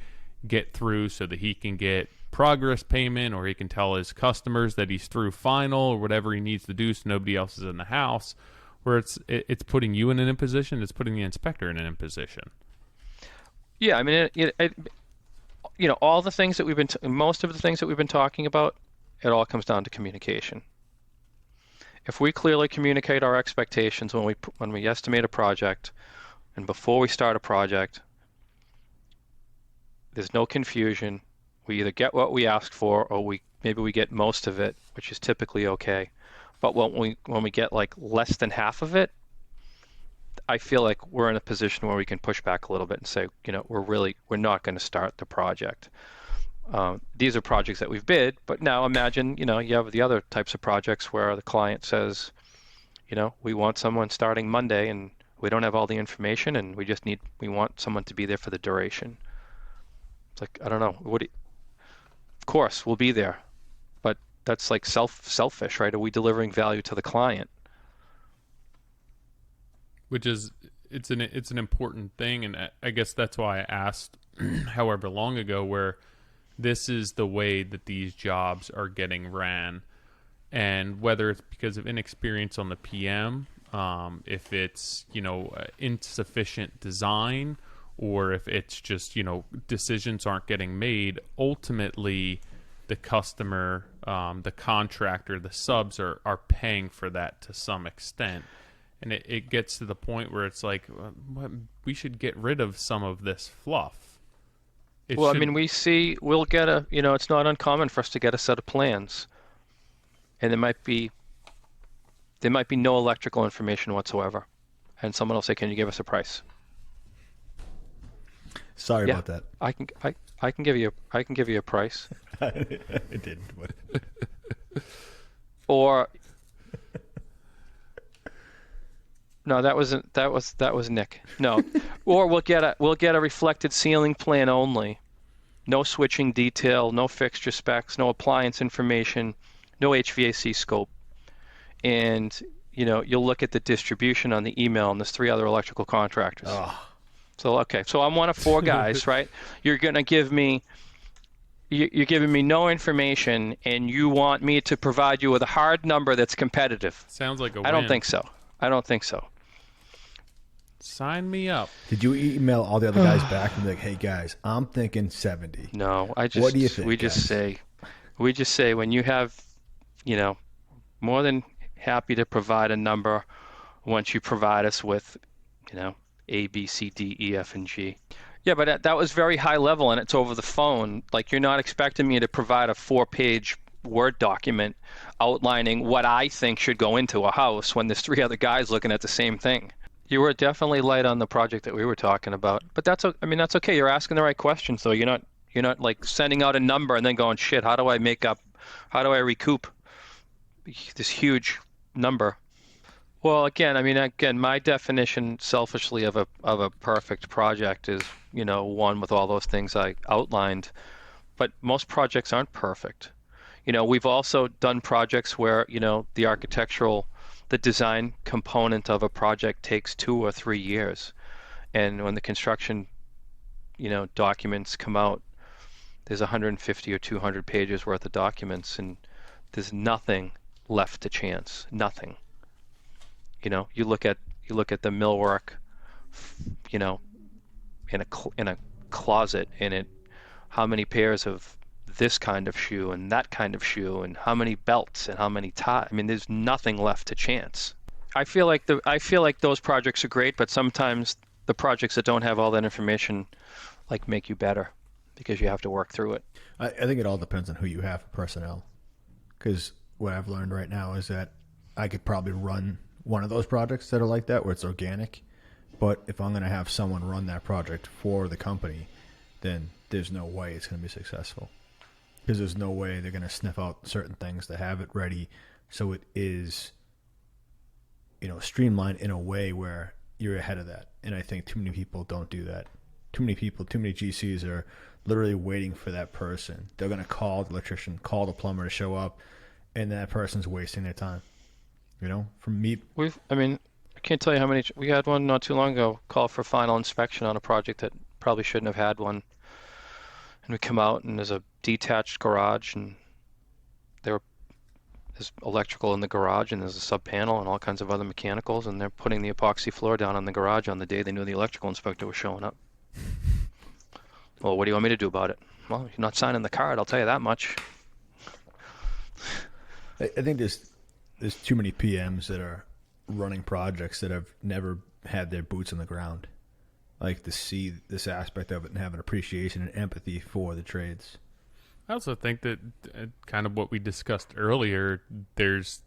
get through so that he can get progress payment, or he can tell his customers that he's through final, or whatever he needs to do so nobody else is in the house, where it's putting you in an imposition, it's putting the inspector in an imposition. Yeah, I mean, all the things that most of the things that we've been talking about, it all comes down to communication. If we clearly communicate our expectations when we estimate a project, and before we start a project, there's no confusion. We either get what we ask for, or maybe we get most of it, which is typically okay. But when we get like less than half of it, I feel like we're in a position where we can push back a little bit and say, we're not going to start the project. these are projects that we've bid, but now imagine, you have the other types of projects where the client says, we want someone starting Monday and we don't have all the information and we want someone to be there for the duration. It's like, I don't know, of course we'll be there, but that's like selfish, right? Are we delivering value to the client? Which is, it's an important thing, and I guess that's why I asked however long ago, where this is the way that these jobs are getting ran, and whether it's because of inexperience on the PM, if it's insufficient design, or if it's just decisions aren't getting made, ultimately the customer, the contractor, the subs are paying for that to some extent. And it gets to the point where it's like, we should get rid of some of this fluff. Well, I mean, we'll get it's not uncommon for us to get a set of plans, and there might be no electrical information whatsoever, and someone will say, "Can you give us a price?" Sorry about that. I can give you a price. I didn't. But... Or no, that was Nick. No, or we'll get a reflected ceiling plan only, no switching detail, no fixture specs, no appliance information, no HVAC scope, and you'll look at the distribution on the email, and there's 3 other electrical contractors. Oh. So so I'm one of 4 guys, right? You're giving me no information, and you want me to provide you with a hard number that's competitive. Sounds like a win. I don't think so. Sign me up. Did you email all the other guys back and be like, "Hey guys, I'm thinking 70"? No, what do you think? We just say when you have, more than happy to provide a number once you provide us with, A, B, C, D, E, F, and G. Yeah, but that was very high level, and it's over the phone. Like, you're not expecting me to provide a 4-page Word document outlining what I think should go into a house when there's 3 other guys looking at the same thing. You were definitely light on the project that we were talking about, but that's okay. You're asking the right questions, though. You're not like sending out a number and then going, shit, how do I recoup this huge number? Well, again, my definition selfishly of a perfect project is, one with all those things I outlined, but most projects aren't perfect. We've also done projects where, the design component of a project takes 2 or 3 years. And when the construction, documents come out, there's 150 or 200 pages worth of documents, and there's nothing left to chance. Nothing. You look at the millwork, in a closet, and how many pairs of this kind of shoe and that kind of shoe, and how many belts and how many ties. There's nothing left to chance. I feel like those projects are great, but sometimes the projects that don't have all that information make you better because you have to work through it. I think it all depends on who you have for personnel, because what I've learned right now is that I could probably run one of those projects that are like that where it's organic, but if I'm going to have someone run that project for the company, then there's no way it's going to be successful. Because there's no way they're going to sniff out certain things to have it ready so it is, streamlined in a way where you're ahead of that. And I think too many people don't do that. Too many GCs are literally waiting for that person. They're going to call the electrician, call the plumber to show up, and that person's wasting their time. From me. I can't tell you how many. We had one not too long ago call for final inspection on a project that probably shouldn't have had one. And we come out, and there's a detached garage, and there's electrical in the garage, and there's a sub panel and all kinds of other mechanicals, and they're putting the epoxy floor down on the garage on the day they knew the electrical inspector was showing up. Well, what do you want me to do about it? Well, you're not signing the card, I'll tell you that much. I think there's too many PMs that are running projects that have never had their boots on the ground. To see this aspect of it and have an appreciation and empathy for the trades. I also think that kind of what we discussed earlier, there's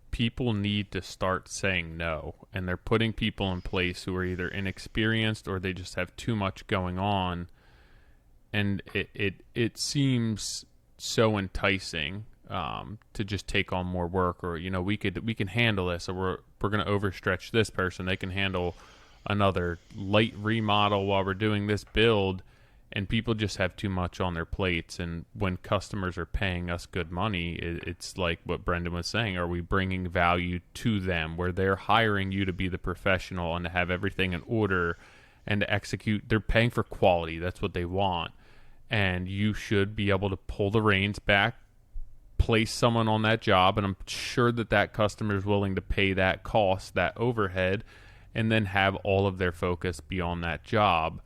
people need to start saying no, and they're putting people in place who are either inexperienced or they just have too much going on. and it seems so enticing to just take on more work, or we can handle this, or we're going to overstretch this person. They can handle another light remodel while we're doing this build, and people just have too much on their plates. And when customers are paying us good money, it's like what Brendan was saying. Are we bringing value to them where they're hiring you to be the professional and to have everything in order and to execute? They're paying for quality. That's what they want. And you should be able to pull the reins back, place someone on that job, and I'm sure that customer is willing to pay that cost, that overhead, and then have all of their focus be on that job,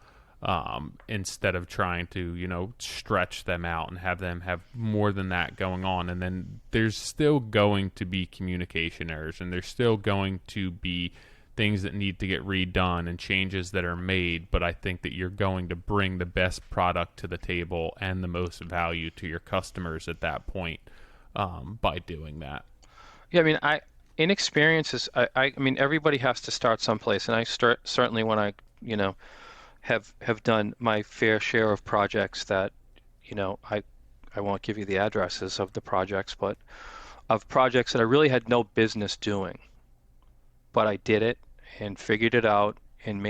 instead of trying to stretch them out and have them have more than that going on. And then there's still going to be communication errors, and there's still going to be things that need to get redone and changes that are made. But I think that you're going to bring the best product to the table and the most value to your customers at that point, by doing that. Yeah, I mean, in experiences, I mean, everybody has to start someplace, and I certainly when I have done my fair share of projects that I won't give you the addresses of the projects, but of projects that I really had no business doing, but I did it and figured it out and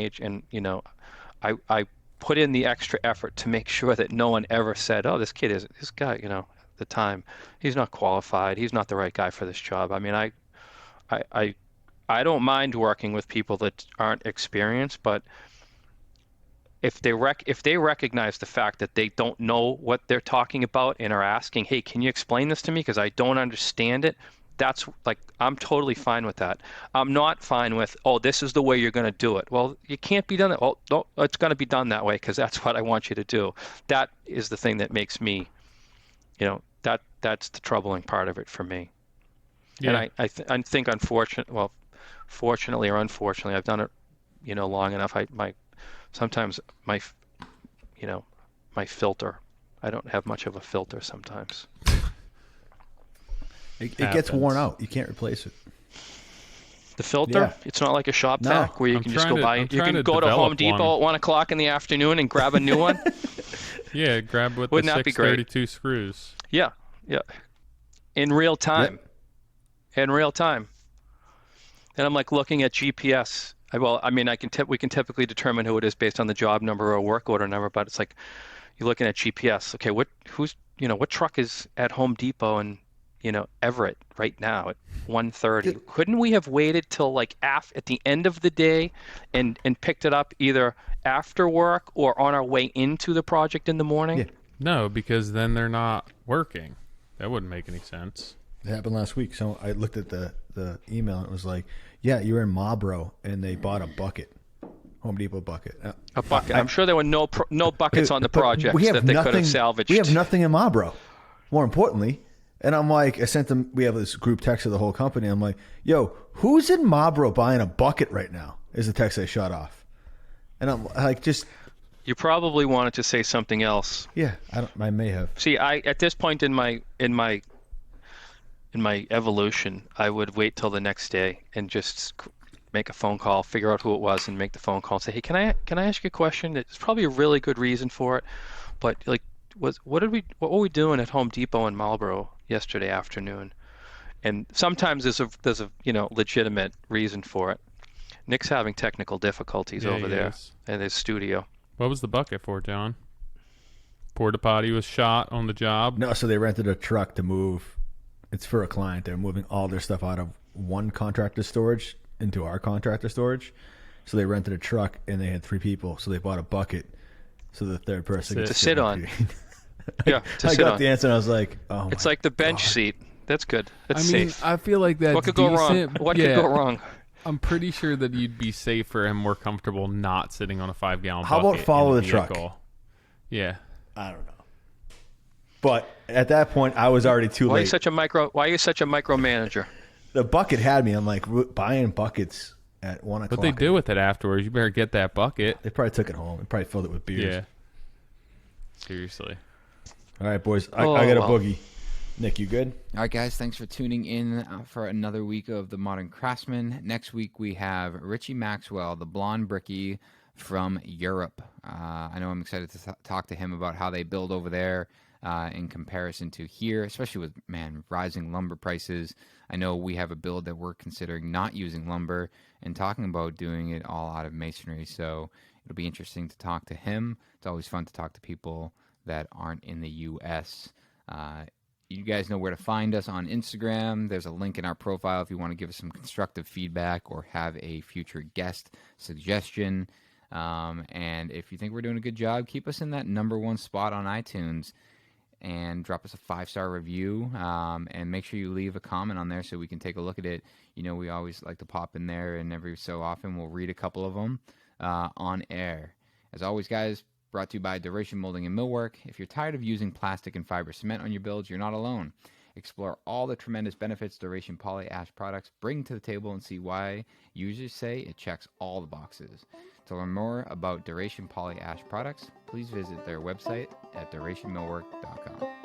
I put in the extra effort to make sure that no one ever said, oh, this guy, at the time, he's not qualified, he's not the right guy for this job. I mean, I don't mind working with people that aren't experienced, but if they recognize the fact that they don't know what they're talking about and are asking, hey, can you explain this to me because I don't understand it, that's like, I'm totally fine with that. I'm not fine with, oh, this is the way you're going to do it. Well, you can't be done that. Well, no, it's going to be done that way because that's what I want you to do. That is the thing that makes me, that's the troubling part of it for me. Yeah. And I think fortunately or unfortunately, I've done it, long enough. Sometimes my filter, I don't have much of a filter sometimes. It gets worn out. You can't replace it. The filter? Yeah. It's not like a shop vac where you can just go buy it. You can go to Home Depot at 1 o'clock in the afternoon and grab a new one. Yeah, grab with the 632 screws. Yeah. In real time. Yep. In real time. And I'm like looking at GPS. We can typically determine who it is based on the job number or work order number, but it's like you're looking at GPS. Okay, what truck is at Home Depot and Everett right now at 1:30? Couldn't we have waited till like at the end of the day and picked it up either after work or on our way into the project in the morning? Yeah. No, because then they're not working. That wouldn't make any sense. It happened last week. So I looked at the email and it was like, yeah, you're in Marlboro and they bought a bucket. Home Depot bucket. A bucket. I'm sure there were no buckets on the project that they could have salvaged. We have nothing in Marlboro. More importantly, and I'm like, I sent them, we have this group text of the whole company. I'm like, yo, who's in Marlboro buying a bucket right now? Is the text I shot off. And I'm like, just. You probably wanted to say something else. Yeah, I may have. See, at this point in my evolution, I would wait till the next day and just make a phone call, figure out who it was, and make the phone call and say, hey, can I ask you a question? There's probably a really good reason for it, but like, what were we doing at Home Depot in Marlboro yesterday afternoon? And sometimes there's a legitimate reason for it. Nick's having technical difficulties over there in his studio. What was the bucket for, John? Porta potty was shot on the job? No, so they rented a truck to move. It's for a client. They're moving all their stuff out of one contractor storage into our contractor storage. So they rented a truck and they had 3 people. So they bought a bucket so the third person to sit on. Yeah, I got the answer and I was like, oh, it's like the bench seat. That's good. That's safe. I feel like that's what could go wrong. What could go wrong? I'm pretty sure that you'd be safer and more comfortable not sitting on a 5-gallon bucket. How about follow the truck? Yeah. I don't know. But at that point, I was already too late. Why are you such a micromanager? The bucket had me. I'm like buying buckets at 1 o'clock. What they do with it afterwards? You better get that bucket. They probably took it home. They probably filled it with beers. Yeah. Seriously. All right, boys. I got a boogie. Nick, you good? All right, guys. Thanks for tuning in for another week of the Modern Craftsman. Next week we have Richie Maxwell, the blonde brickie from Europe. I know I'm excited to talk to him about how they build over there in comparison to here, especially with, rising lumber prices. I know we have a build that we're considering not using lumber and talking about doing it all out of masonry. So it'll be interesting to talk to him. It's always fun to talk to people that aren't in the U.S. You guys know where to find us on Instagram. There's a link in our profile if you want to give us some constructive feedback or have a future guest suggestion. And if you think we're doing a good job, keep us in that #1 spot on iTunes and drop us a 5-star review. And make sure you leave a comment on there so we can take a look at it. You know, we always like to pop in there, and every so often we'll read a couple of them on air. As always, guys, brought to you by Duration Moulding and Millwork. If you're tired of using plastic and fiber cement on your builds, you're not alone. Explore all the tremendous benefits Duration Poly Ash products bring to the table and see why users say it checks all the boxes. To learn more about Duration Poly Ash products, please visit their website at durationmillwork.com.